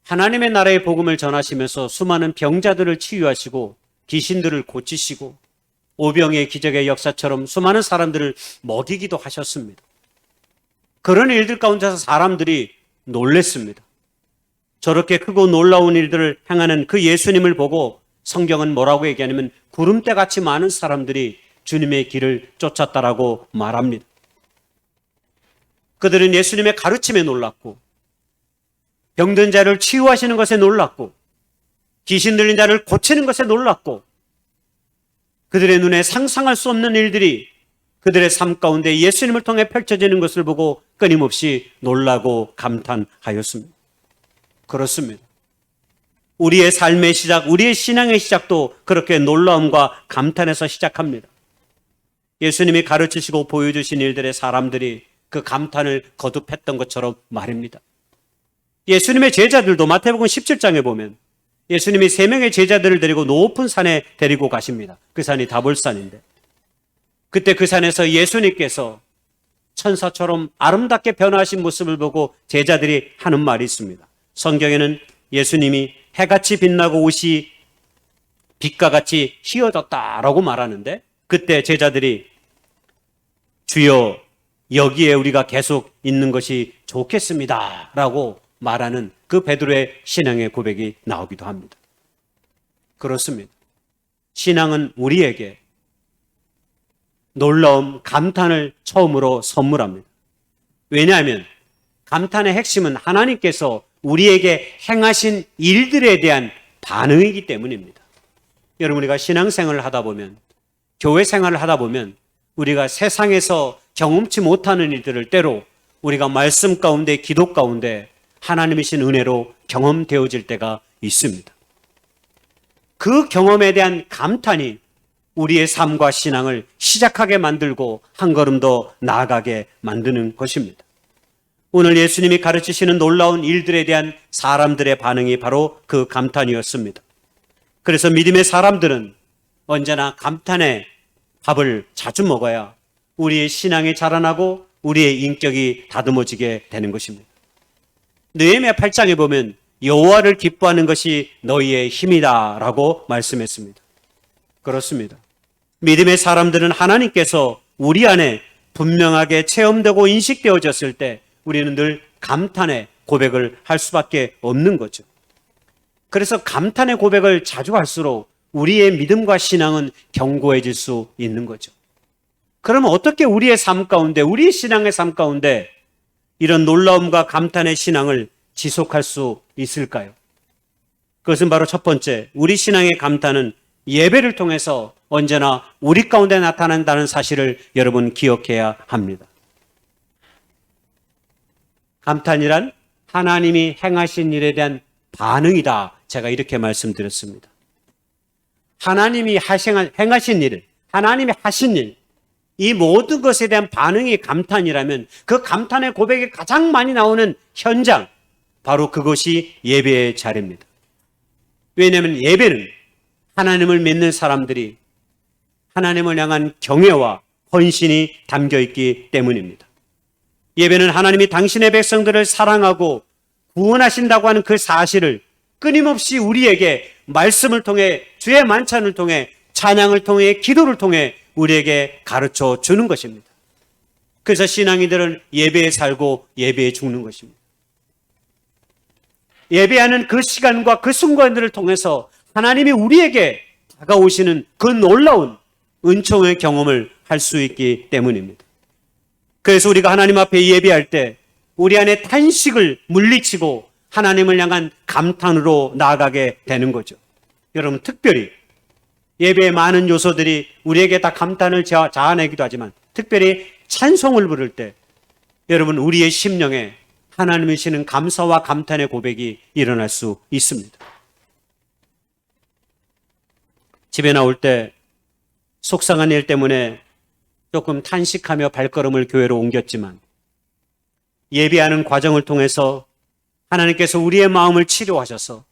하나님의 나라의 복음을 전하시면서 수많은 병자들을 치유하시고 귀신들을 고치시고 오병의 기적의 역사처럼 수많은 사람들을 먹이기도 하셨습니다. 그런 일들 가운데서 사람들이 놀랬습니다. 저렇게 크고 놀라운 일들을 행하는 그 예수님을 보고 성경은 뭐라고 얘기하냐면 구름대같이 많은 사람들이 주님의 길을 쫓았다라고 말합니다. 그들은 예수님의 가르침에 놀랐고 병든 자를 치유하시는 것에 놀랐고 귀신 들린 자를 고치는 것에 놀랐고 그들의 눈에 상상할 수 없는 일들이 그들의 삶 가운데 예수님을 통해 펼쳐지는 것을 보고 끊임없이 놀라고 감탄하였습니다. 그렇습니다. 우리의 삶의 시작, 우리의 신앙의 시작도 그렇게 놀라움과 감탄에서 시작합니다. 예수님이 가르치시고 보여주신 일들의 사람들이 그 감탄을 거듭했던 것처럼 말입니다. 예수님의 제자들도 마태복음 17장에 보면 예수님이 3명의 제자들을 데리고 높은 산에 데리고 가십니다. 그 산이 다볼산인데 그때 그 산에서 예수님께서 천사처럼 아름답게 변화하신 모습을 보고 제자들이 하는 말이 있습니다. 성경에는 예수님이 해같이 빛나고 옷이 빛과 같이 휘어졌다라고 말하는데 그때 제자들이 주여 여기에 우리가 계속 있는 것이 좋겠습니다 라고 말하는 그 베드로의 신앙의 고백이 나오기도 합니다. 그렇습니다. 신앙은 우리에게 놀라움, 감탄을 처음으로 선물합니다. 왜냐하면 감탄의 핵심은 하나님께서 우리에게 행하신 일들에 대한 반응이기 때문입니다. 여러분, 우리가 신앙생활을 하다 보면, 교회 생활을 하다 보면 우리가 세상에서 경험치 못하는 일들을 때로 우리가 말씀 가운데, 기도 가운데 하나님이신 은혜로 경험되어질 때가 있습니다. 그 경험에 대한 감탄이 우리의 삶과 신앙을 시작하게 만들고 한 걸음 더 나아가게 만드는 것입니다. 오늘 예수님이 가르치시는 놀라운 일들에 대한 사람들의 반응이 바로 그 감탄이었습니다. 그래서 믿음의 사람들은 언제나 감탄의 밥을 자주 먹어야 우리의 신앙이 자라나고 우리의 인격이 다듬어지게 되는 것입니다. 느헤미야 8장에 보면 여호와를 기뻐하는 것이 너희의 힘이다 라고 말씀했습니다. 그렇습니다. 믿음의 사람들은 하나님께서 우리 안에 분명하게 체험되고 인식되어졌을 때 우리는 늘 감탄의 고백을 할 수밖에 없는 거죠. 그래서 감탄의 고백을 자주 할수록 우리의 믿음과 신앙은 견고해질 수 있는 거죠. 그러면 어떻게 우리의 삶 가운데, 우리의 신앙의 삶 가운데 이런 놀라움과 감탄의 신앙을 지속할 수 있을까요? 그것은 바로 첫 번째, 우리 신앙의 감탄은 예배를 통해서 언제나 우리 가운데 나타난다는 사실을 여러분 기억해야 합니다. 감탄이란 하나님이 행하신 일에 대한 반응이다. 제가 이렇게 말씀드렸습니다. 하나님이 행하신 일, 하나님이 하신 일, 이 모든 것에 대한 반응이 감탄이라면 그 감탄의 고백이 가장 많이 나오는 현장, 바로 그것이 예배의 자리입니다. 왜냐하면 예배는 하나님을 믿는 사람들이 하나님을 향한 경외와 헌신이 담겨있기 때문입니다. 예배는 하나님이 당신의 백성들을 사랑하고 구원하신다고 하는 그 사실을 끊임없이 우리에게 말씀을 통해, 주의 만찬을 통해, 찬양을 통해, 기도를 통해 우리에게 가르쳐 주는 것입니다. 그래서 신앙인들은 예배에 살고 예배에 죽는 것입니다. 예배하는 그 시간과 그 순간들을 통해서 하나님이 우리에게 다가오시는 그 놀라운 은총의 경험을 할 수 있기 때문입니다. 그래서 우리가 하나님 앞에 예배할 때 우리 안에 탄식을 물리치고 하나님을 향한 감탄으로 나아가게 되는 거죠. 여러분, 특별히 예배의 많은 요소들이 우리에게 다 감탄을 자아내기도 하지만 특별히 찬송을 부를 때 여러분, 우리의 심령에 하나님이시는 감사와 감탄의 고백이 일어날 수 있습니다. 집에 나올 때 속상한 일 때문에 조금 탄식하며 발걸음을 교회로 옮겼지만 예배하는 과정을 통해서 하나님께서 우리의 마음을 치료하셔서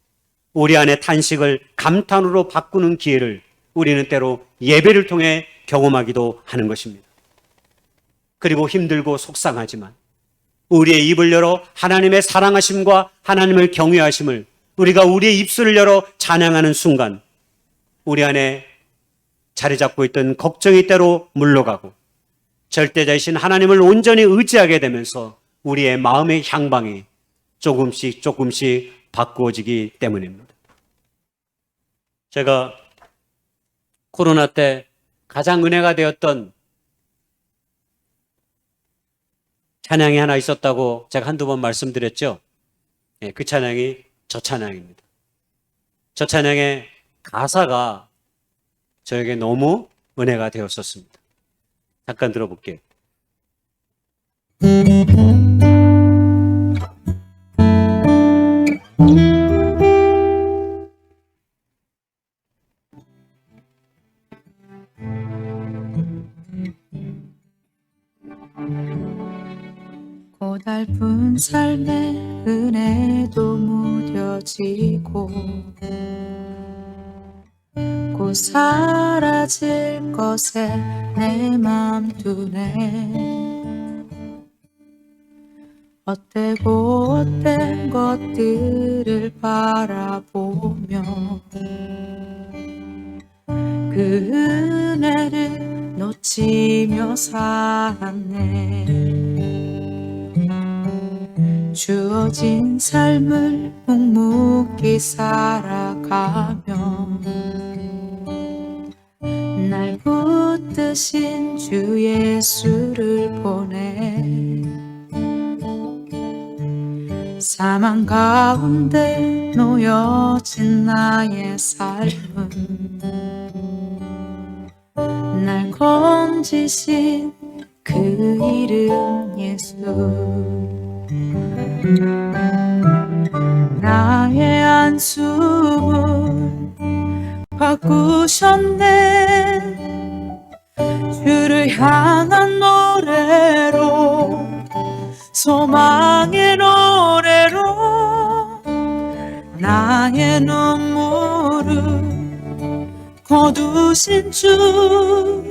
우리 안의 탄식을 감탄으로 바꾸는 기회를 우리는 때로 예배를 통해 경험하기도 하는 것입니다. 그리고 힘들고 속상하지만 우리의 입을 열어 하나님의 사랑하심과 하나님을 경외하심을 우리가 우리의 입술을 열어 찬양하는 순간 우리 안에 자리 잡고 있던 걱정이 때로 물러가고 절대자이신 하나님을 온전히 의지하게 되면서 우리의 마음의 향방이 조금씩 바꾸어지기 때문입니다. 제가 코로나 때 가장 은혜가 되었던 찬양이 하나 있었다고 제가 한두 번 말씀드렸죠. 그 찬양이 저 찬양입니다. 저 찬양의 가사가 저에게 너무 은혜가 되었었습니다. 잠깐 들어볼게요. 고달픈 삶의 은혜도 무뎌지고 곧 사라질 것에 내 맘 두네. 헛되고 헛된 것들을 바라보며 그 은혜를 놓치며 살았네. 주어진 삶을 묵묵히 살아가며 날 붙드신 주 예수를 보내. 사망 가운데 놓여진 나의 삶은 날 건지신 그 이름 예수. 나의 안수를 바꾸셨네. 주를 향한 노래로, 소망의 노래로 나의 눈물을 거두신 주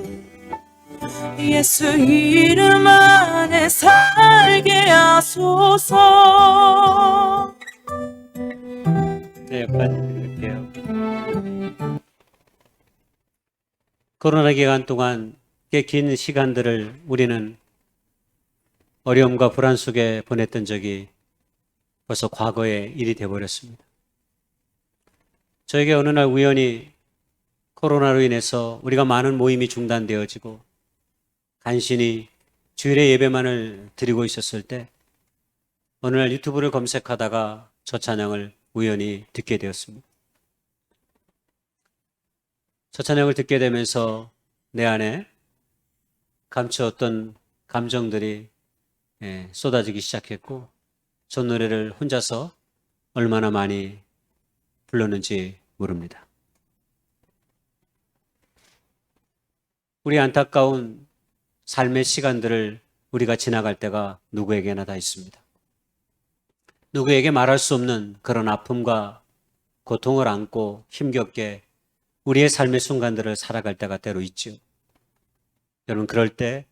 예수 이름 안에 살게 하소서. 네, 여기까지 드릴게요. 코로나 기간 동안 꽤 긴 시간들을 우리는 어려움과 불안 속에 보냈던 적이 벌써 과거의 일이 되어버렸습니다. 저에게 어느 날 우연히 코로나로 인해서 우리가 많은 모임이 중단되어지고 간신히 주일의 예배만을 드리고 있었을 때 어느 날 유튜브를 검색하다가 저 찬양을 우연히 듣게 되었습니다. 저 찬양을 듣게 되면서 내 안에 감추었던 감정들이 쏟아지기 시작했고 저 노래를 혼자서 얼마나 많이 불렀는지 모릅니다. 우리 안타까운 삶의 시간들을 우리가 지나갈 때가 누구에게나 다 있습니다. 누구에게 말할 수 없는 그런 아픔과 고통을 안고 힘겹게 우리의 삶의 순간들을 살아갈 때가 때로 있죠. 여러분, 그럴 때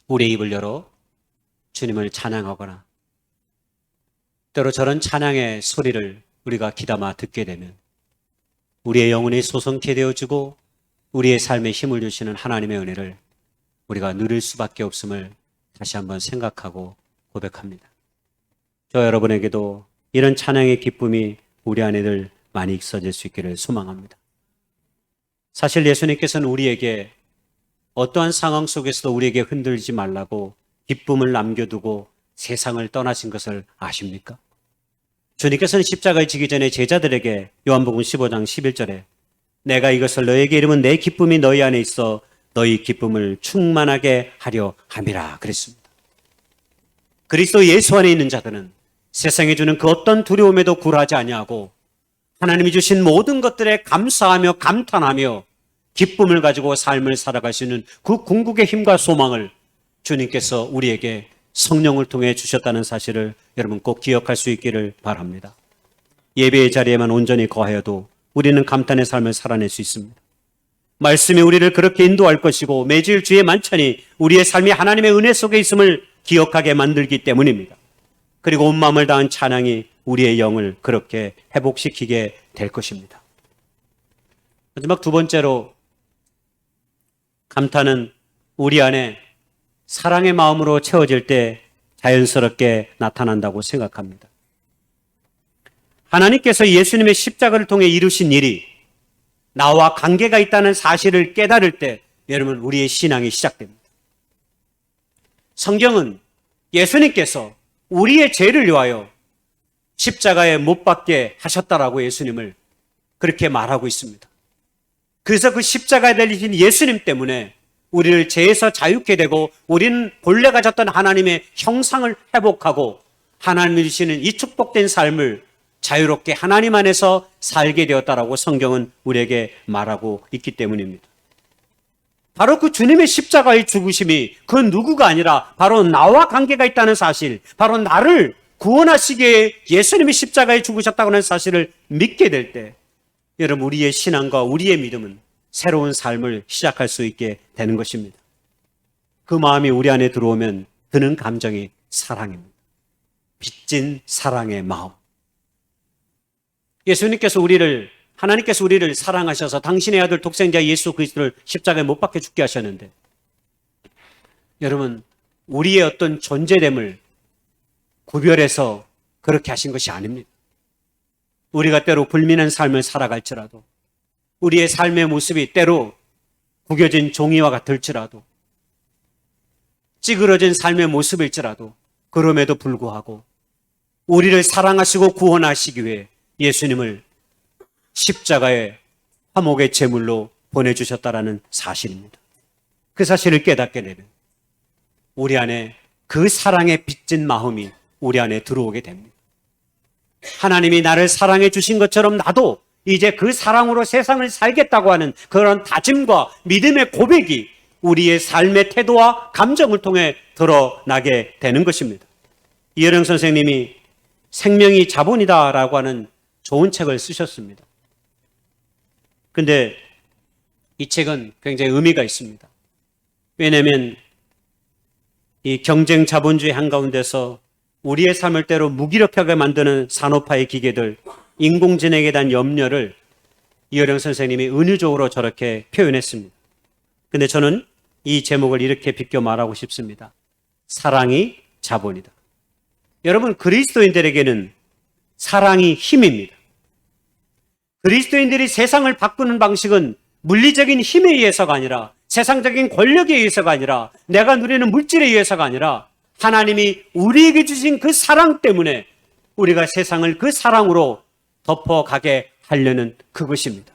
우리의 입을 열어 주님을 찬양하거나 때로 저런 찬양의 소리를 우리가 귀담아 듣게 되면 우리의 영혼이 소성케 되어지고 우리의 삶에 힘을 주시는 하나님의 은혜를 우리가 누릴 수밖에 없음을 다시 한번 생각하고 고백합니다. 저 여러분에게도 이런 찬양의 기쁨이 우리 안에 늘 많이 있어질 수 있기를 소망합니다. 사실 예수님께서는 우리에게 어떠한 상황 속에서도 우리에게 흔들리지 말라고 기쁨을 남겨두고 세상을 떠나신 것을 아십니까? 주님께서는 십자가에 지기 전에 제자들에게 요한복음 15장 11절에 내가 이것을 너에게 이르면 내 기쁨이 너희 안에 있어 너희 기쁨을 충만하게 하려 함이라 그랬습니다. 그리스도 예수 안에 있는 자들은 세상에 주는 그 어떤 두려움에도 굴하지 아니하고 하나님이 주신 모든 것들에 감사하며 감탄하며 기쁨을 가지고 삶을 살아갈 수 있는 그 궁극의 힘과 소망을 주님께서 우리에게 성령을 통해 주셨다는 사실을 여러분 꼭 기억할 수 있기를 바랍니다. 예배의 자리에만 온전히 거하여도 우리는 감탄의 삶을 살아낼 수 있습니다. 말씀이 우리를 그렇게 인도할 것이고 매주일 주의 만찬이 우리의 삶이 하나님의 은혜 속에 있음을 기억하게 만들기 때문입니다. 그리고 온 마음을 다한 찬양이 우리의 영을 그렇게 회복시키게 될 것입니다. 마지막 두 번째로 감탄은 우리 안에 사랑의 마음으로 채워질 때 자연스럽게 나타난다고 생각합니다. 하나님께서 예수님의 십자가를 통해 이루신 일이 나와 관계가 있다는 사실을 깨달을 때 여러분 우리의 신앙이 시작됩니다. 성경은 예수님께서 우리의 죄를 위하여 십자가에 못 박게 하셨다라고 예수님을 그렇게 말하고 있습니다. 그래서 그 십자가에 달리신 예수님 때문에 우리를 죄에서 자유케 되고 우리는 본래 가졌던 하나님의 형상을 회복하고 하나님이 주시는 이 축복된 삶을 자유롭게 하나님 안에서 살게 되었다라고 성경은 우리에게 말하고 있기 때문입니다. 바로 그 주님의 십자가의 죽으심이 그 누구가 아니라 바로 나와 관계가 있다는 사실, 바로 나를 구원하시기에 예수님이 십자가에 죽으셨다고 하는 사실을 믿게 될 때 여러분 우리의 신앙과 우리의 믿음은 새로운 삶을 시작할 수 있게 되는 것입니다. 그 마음이 우리 안에 들어오면 드는 감정이 사랑입니다. 빚진 사랑의 마음. 하나님께서 우리를 사랑하셔서 당신의 아들 독생자 예수 그리스도를 십자가에 못 박혀 죽게 하셨는데 여러분 우리의 어떤 존재됨을 구별해서 그렇게 하신 것이 아닙니다. 우리가 때로 불민한 삶을 살아갈지라도 우리의 삶의 모습이 때로 구겨진 종이와 같을지라도 찌그러진 삶의 모습일지라도 그럼에도 불구하고 우리를 사랑하시고 구원하시기 위해 예수님을 십자가의 화목의 제물로 보내주셨다라는 사실입니다. 그 사실을 깨닫게 되면 우리 안에 그 사랑의 빚진 마음이 우리 안에 들어오게 됩니다. 하나님이 나를 사랑해 주신 것처럼 나도 이제 그 사랑으로 세상을 살겠다고 하는 그런 다짐과 믿음의 고백이 우리의 삶의 태도와 감정을 통해 드러나게 되는 것입니다. 이혜령 선생님이 생명이 자본이다라고 하는 좋은 책을 쓰셨습니다. 근데 이 책은 굉장히 의미가 있습니다. 왜냐하면 이 경쟁 자본주의 한가운데서 우리의 삶을 때로 무기력하게 만드는 산업화의 기계들, 인공지능에 대한 염려를 이혜령 선생님이 은유적으로 저렇게 표현했습니다. 근데 저는 이 제목을 이렇게 비껴 말하고 싶습니다. 사랑이 자본이다. 여러분, 그리스도인들에게는 사랑이 힘입니다. 그리스도인들이 세상을 바꾸는 방식은 물리적인 힘에 의해서가 아니라 세상적인 권력에 의해서가 아니라 내가 누리는 물질에 의해서가 아니라 하나님이 우리에게 주신 그 사랑 때문에 우리가 세상을 그 사랑으로 덮어가게 하려는 그것입니다.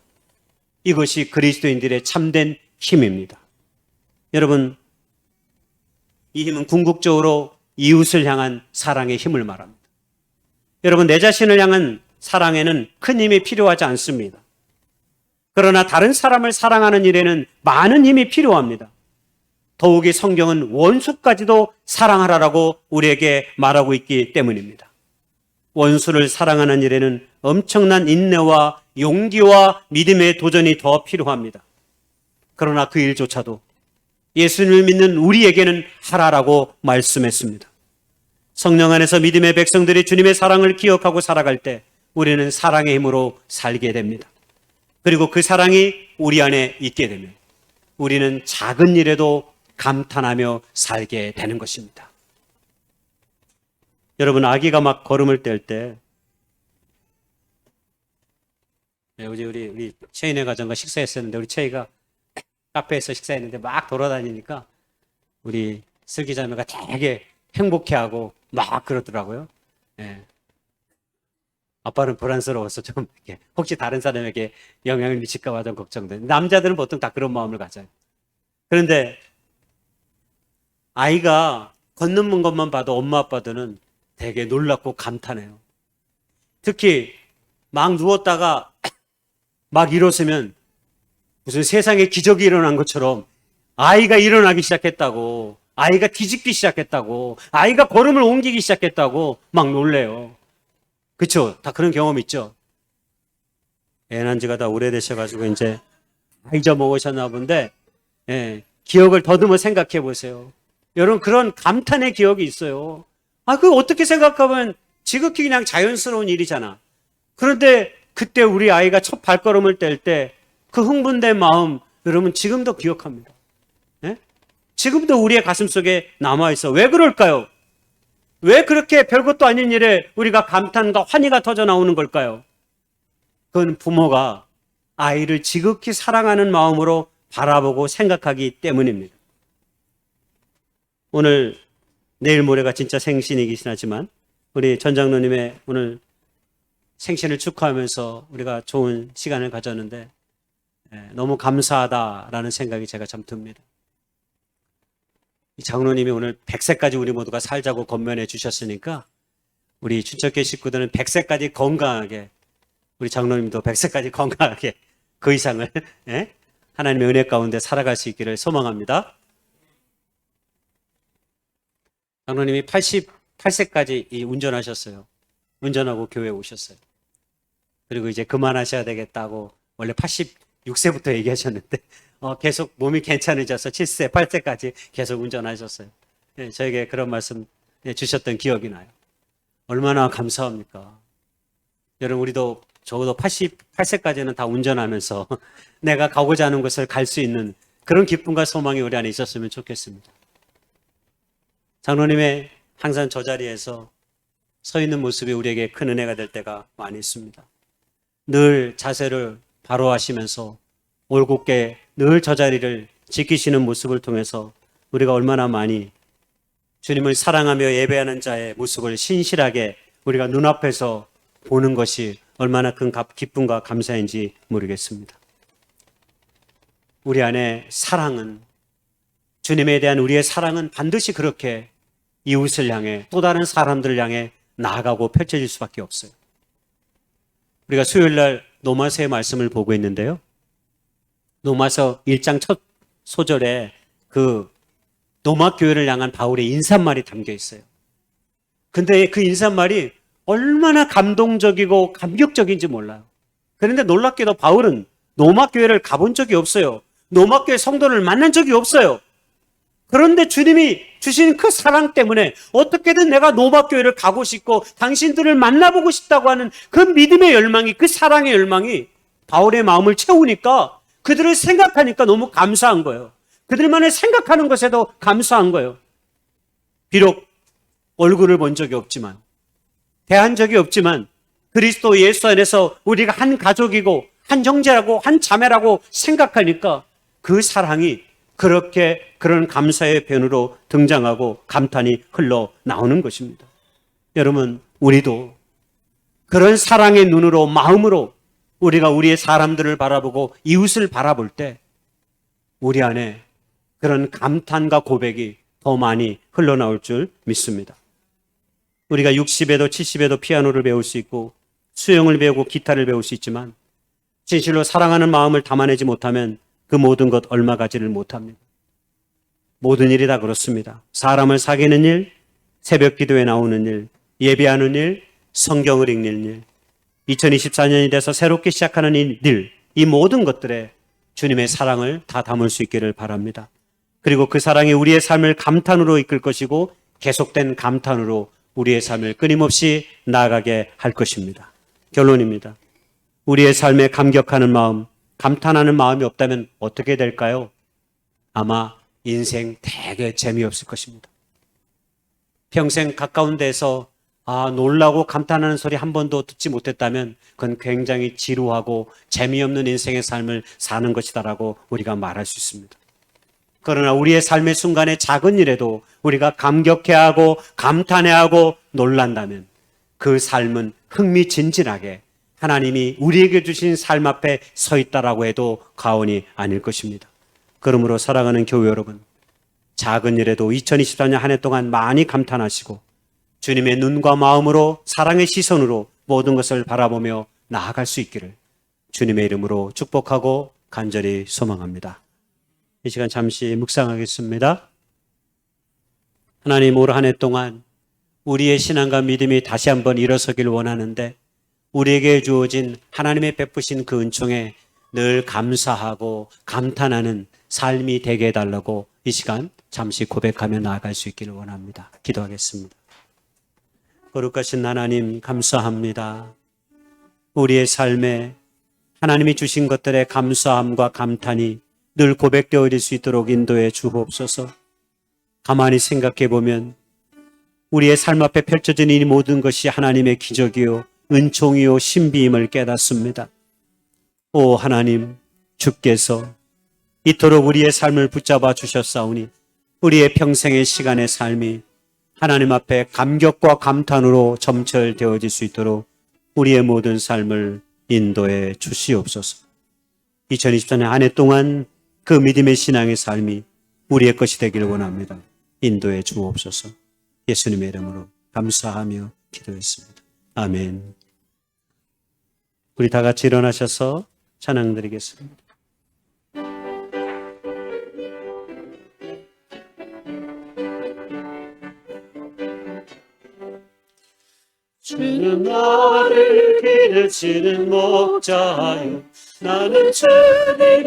이것이 그리스도인들의 참된 힘입니다. 여러분, 이 힘은 궁극적으로 이웃을 향한 사랑의 힘을 말합니다. 여러분, 내 자신을 향한 사랑에는 큰 힘이 필요하지 않습니다. 그러나 다른 사람을 사랑하는 일에는 많은 힘이 필요합니다. 더욱이 성경은 원수까지도 사랑하라라고 우리에게 말하고 있기 때문입니다. 원수를 사랑하는 일에는 엄청난 인내와 용기와 믿음의 도전이 더 필요합니다. 그러나 그 일조차도 예수님을 믿는 우리에게는 하라라고 말씀했습니다. 성령 안에서 믿음의 백성들이 주님의 사랑을 기억하고 살아갈 때 우리는 사랑의 힘으로 살게 됩니다. 그리고 그 사랑이 우리 안에 있게 되면 우리는 작은 일에도 감탄하며 살게 되는 것입니다. 여러분, 아기가 막 걸음을 뗄 때 어제 우리 채인의 가정과 식사했었는데 우리 채이가 카페에서 식사했는데 막 돌아다니니까 우리 슬기자매가 되게 행복해하고 막 그러더라고요. 예. 아빠는 불안스러워서 좀 이렇게 혹시 다른 사람에게 영향을 미칠까 봐 좀 걱정돼. 남자들은 보통 다 그런 마음을 가져요. 그런데 아이가 걷는 것만 봐도 엄마 아빠들은 되게 놀랍고 감탄해요. 특히 막 누웠다가 막 일어서면 무슨 세상에 기적이 일어난 것처럼 아이가 일어나기 시작했다고, 아이가 뒤집기 시작했다고, 아이가 걸음을 옮기기 시작했다고 막 놀래요. 그렇죠? 다 그런 경험 있죠? 애 낳은 지가 다 오래되셔가지고 이제 다 잊어먹으셨나 본데, 예, 기억을 더듬어 생각해 보세요. 여러분, 그런 감탄의 기억이 있어요. 그거 어떻게 생각하면 지극히 그냥 자연스러운 일이잖아. 그런데 그때 우리 아이가 첫 발걸음을 뗄 때 그 흥분된 마음, 여러분 지금도 기억합니다. 예? 지금도 우리의 가슴 속에 남아있어. 왜 그럴까요? 왜 그렇게 별것도 아닌 일에 우리가 감탄과 환희가 터져 나오는 걸까요? 그건 부모가 아이를 지극히 사랑하는 마음으로 바라보고 생각하기 때문입니다. 오늘 내일 모레가 진짜 생신이긴 하지만 우리 전 장로님의 오늘 생신을 축하하면서 우리가 좋은 시간을 가졌는데 너무 감사하다라는 생각이 제가 참 듭니다. 이 장로님이 오늘 100세까지 우리 모두가 살자고 권면해 주셨으니까 우리 춘천교회 식구들은 100세까지 건강하게, 우리 장로님도 100세까지 건강하게 그 이상을 하나님의 은혜 가운데 살아갈 수 있기를 소망합니다. 장로님이 88세까지 운전하셨어요. 운전하고 교회에 오셨어요. 그리고 이제 그만하셔야 되겠다고 원래 86세부터 얘기하셨는데 계속 몸이 괜찮아져서 7세, 8세까지 계속 운전하셨어요. 저에게 그런 말씀 주셨던 기억이 나요. 얼마나 감사합니까? 여러분, 우리도 적어도 88세까지는 다 운전하면서 내가 가고자 하는 곳을 갈 수 있는 그런 기쁨과 소망이 우리 안에 있었으면 좋겠습니다. 장로님의 항상 저 자리에서 서 있는 모습이 우리에게 큰 은혜가 될 때가 많이 있습니다. 늘 자세를 바로 하시면서 올곧게 늘 저 자리를 지키시는 모습을 통해서 우리가 얼마나 많이 주님을 사랑하며 예배하는 자의 모습을 신실하게 우리가 눈앞에서 보는 것이 얼마나 큰 기쁨과 감사인지 모르겠습니다. 우리 안에 사랑은, 주님에 대한 우리의 사랑은 반드시 그렇게 이웃을 향해, 또 다른 사람들을 향해 나아가고 펼쳐질 수밖에 없어요. 우리가 수요일 날 노마서의 말씀을 보고 있는데요. 노마서 1장 첫 소절에 그 노마 교회를 향한 바울의 인사말이 담겨 있어요. 근데 그 인사말이 얼마나 감동적이고 감격적인지 몰라요. 그런데 놀랍게도 바울은 노마 교회를 가본 적이 없어요. 노마 교회 성도를 만난 적이 없어요. 그런데 주님이 주신 그 사랑 때문에 어떻게든 내가 노마 교회를 가고 싶고 당신들을 만나보고 싶다고 하는 그 믿음의 열망이, 그 사랑의 열망이 바울의 마음을 채우니까 그들을 생각하니까 너무 감사한 거예요. 그들만의 생각하는 것에도 감사한 거예요. 비록 얼굴을 본 적이 없지만, 대한 적이 없지만 그리스도 예수 안에서 우리가 한 가족이고 한 형제라고 한 자매라고 생각하니까 그 사랑이 그렇게 그런 감사의 변으로 등장하고 감탄이 흘러나오는 것입니다. 여러분, 우리도 그런 사랑의 눈으로, 마음으로 우리가 우리의 사람들을 바라보고 이웃을 바라볼 때 우리 안에 그런 감탄과 고백이 더 많이 흘러나올 줄 믿습니다. 우리가 60에도 70에도 피아노를 배울 수 있고 수영을 배우고 기타를 배울 수 있지만 진실로 사랑하는 마음을 담아내지 못하면 그 모든 것 얼마 가지를 못합니다. 모든 일이 다 그렇습니다. 사람을 사귀는 일, 새벽 기도에 나오는 일, 예배하는 일, 성경을 읽는 일, 2024년이 돼서 새롭게 시작하는 일, 이 모든 것들에 주님의 사랑을 다 담을 수 있기를 바랍니다. 그리고 그 사랑이 우리의 삶을 감탄으로 이끌 것이고 계속된 감탄으로 우리의 삶을 끊임없이 나아가게 할 것입니다. 결론입니다. 우리의 삶에 감격하는 마음, 감탄하는 마음이 없다면 어떻게 될까요? 아마 인생 되게 재미없을 것입니다. 평생 가까운 데서 놀라고 감탄하는 소리 한 번도 듣지 못했다면 그건 굉장히 지루하고 재미없는 인생의 삶을 사는 것이다라고 우리가 말할 수 있습니다. 그러나 우리의 삶의 순간에 작은 일에도 우리가 감격해하고 감탄해하고 놀란다면 그 삶은 흥미진진하게 하나님이 우리에게 주신 삶 앞에 서 있다라고 해도 과언이 아닐 것입니다. 그러므로 사랑하는 교회 여러분, 작은 일에도 2024년 한 해 동안 많이 감탄하시고 주님의 눈과 마음으로 사랑의 시선으로 모든 것을 바라보며 나아갈 수 있기를 주님의 이름으로 축복하고 간절히 소망합니다. 이 시간 잠시 묵상하겠습니다. 하나님, 올 한 해 동안 우리의 신앙과 믿음이 다시 한번 일어서길 원하는데 우리에게 주어진 하나님의 베푸신 그 은총에 늘 감사하고 감탄하는 삶이 되게 해달라고 이 시간 잠시 고백하며 나아갈 수 있기를 원합니다. 기도하겠습니다. 거룩하신 하나님, 감사합니다. 우리의 삶에 하나님이 주신 것들의 감사함과 감탄이 늘 고백되어질 수 있도록 인도해 주옵소서. 가만히 생각해 보면 우리의 삶 앞에 펼쳐진 이 모든 것이 하나님의 기적이요 은총이요 신비임을 깨닫습니다. 오 하나님, 주께서 이토록 우리의 삶을 붙잡아 주셨사오니 우리의 평생의 시간의 삶이 하나님 앞에 감격과 감탄으로 점철되어질 수 있도록 우리의 모든 삶을 인도해 주시옵소서. 2024년 한 해 동안 그 믿음의 신앙의 삶이 우리의 것이 되기를 원합니다. 인도해 주옵소서. 예수님의 이름으로 감사하며 기도했습니다. 아멘. 우리 다 같이 일어나셔서 찬양 드리겠습니다. 주는 나를 기르시는 목자요, 나는 주님의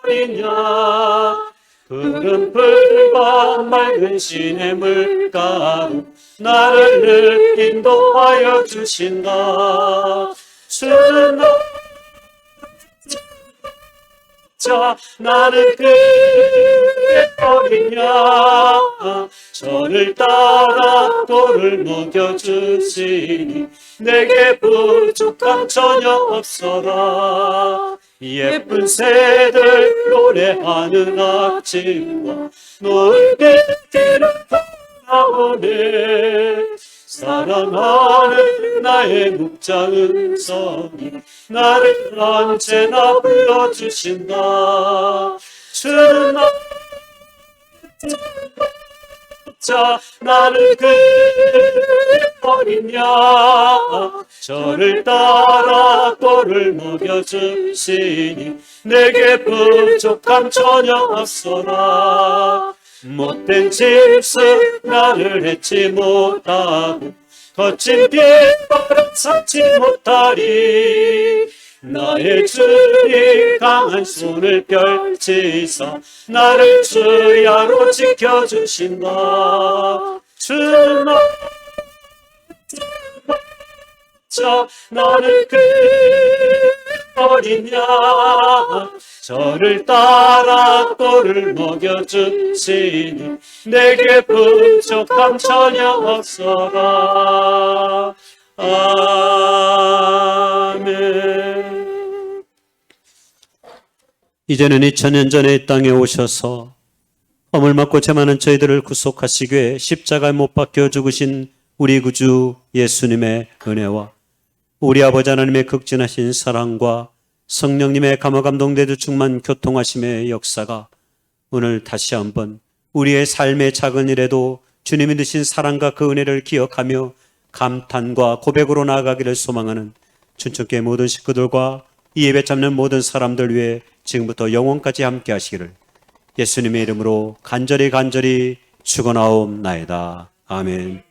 어린 양. 푸른 풀과 맑은 시냇물 가로 나를 늘 인도하여 주신다. 주는 나를 나는 그의 어린 양. 저를 따라 돌을 먹여주시니 내게 부족함 전혀 없어라. 예쁜 새들 노래하는 아침과 노을의 길을 나오네. 사랑하는 나의 목자는 성이 나를 언제나 불러주신다. 주는 나를 그의 어린 양. 저를 따라 꼴을 먹여주시니 내게 부족함 전혀 없어라. 못된 짐승 나를 해치 못하고 거친 뒷바람 삼지 못하리. 나의 주님 강한 손을 펼치사 나를 주야로 지켜주신다. 주는 나를 그의 어린 양. 저를 따라 꼴을 먹여주시니 내게 부족함 전혀 없어라. 아멘. 이제는 2000년 전에 이 땅에 오셔서 허물 맞고 죄 많은 저희들을 구속하시기 위해 십자가에 못 박혀 죽으신 우리 구주 예수님의 은혜와 우리 아버지 하나님의 극진하신 사랑과 성령님의 감화감동되도 충만 교통하심의 역사가 오늘 다시 한번 우리의 삶의 작은 일에도 주님이 주신 사랑과 그 은혜를 기억하며 감탄과 고백으로 나아가기를 소망하는 춘천교회 모든 식구들과 이 예배 참는 모든 사람들 위해 지금부터 영원까지 함께 하시기를 예수님의 이름으로 간절히 축원하옵나이다. 아멘.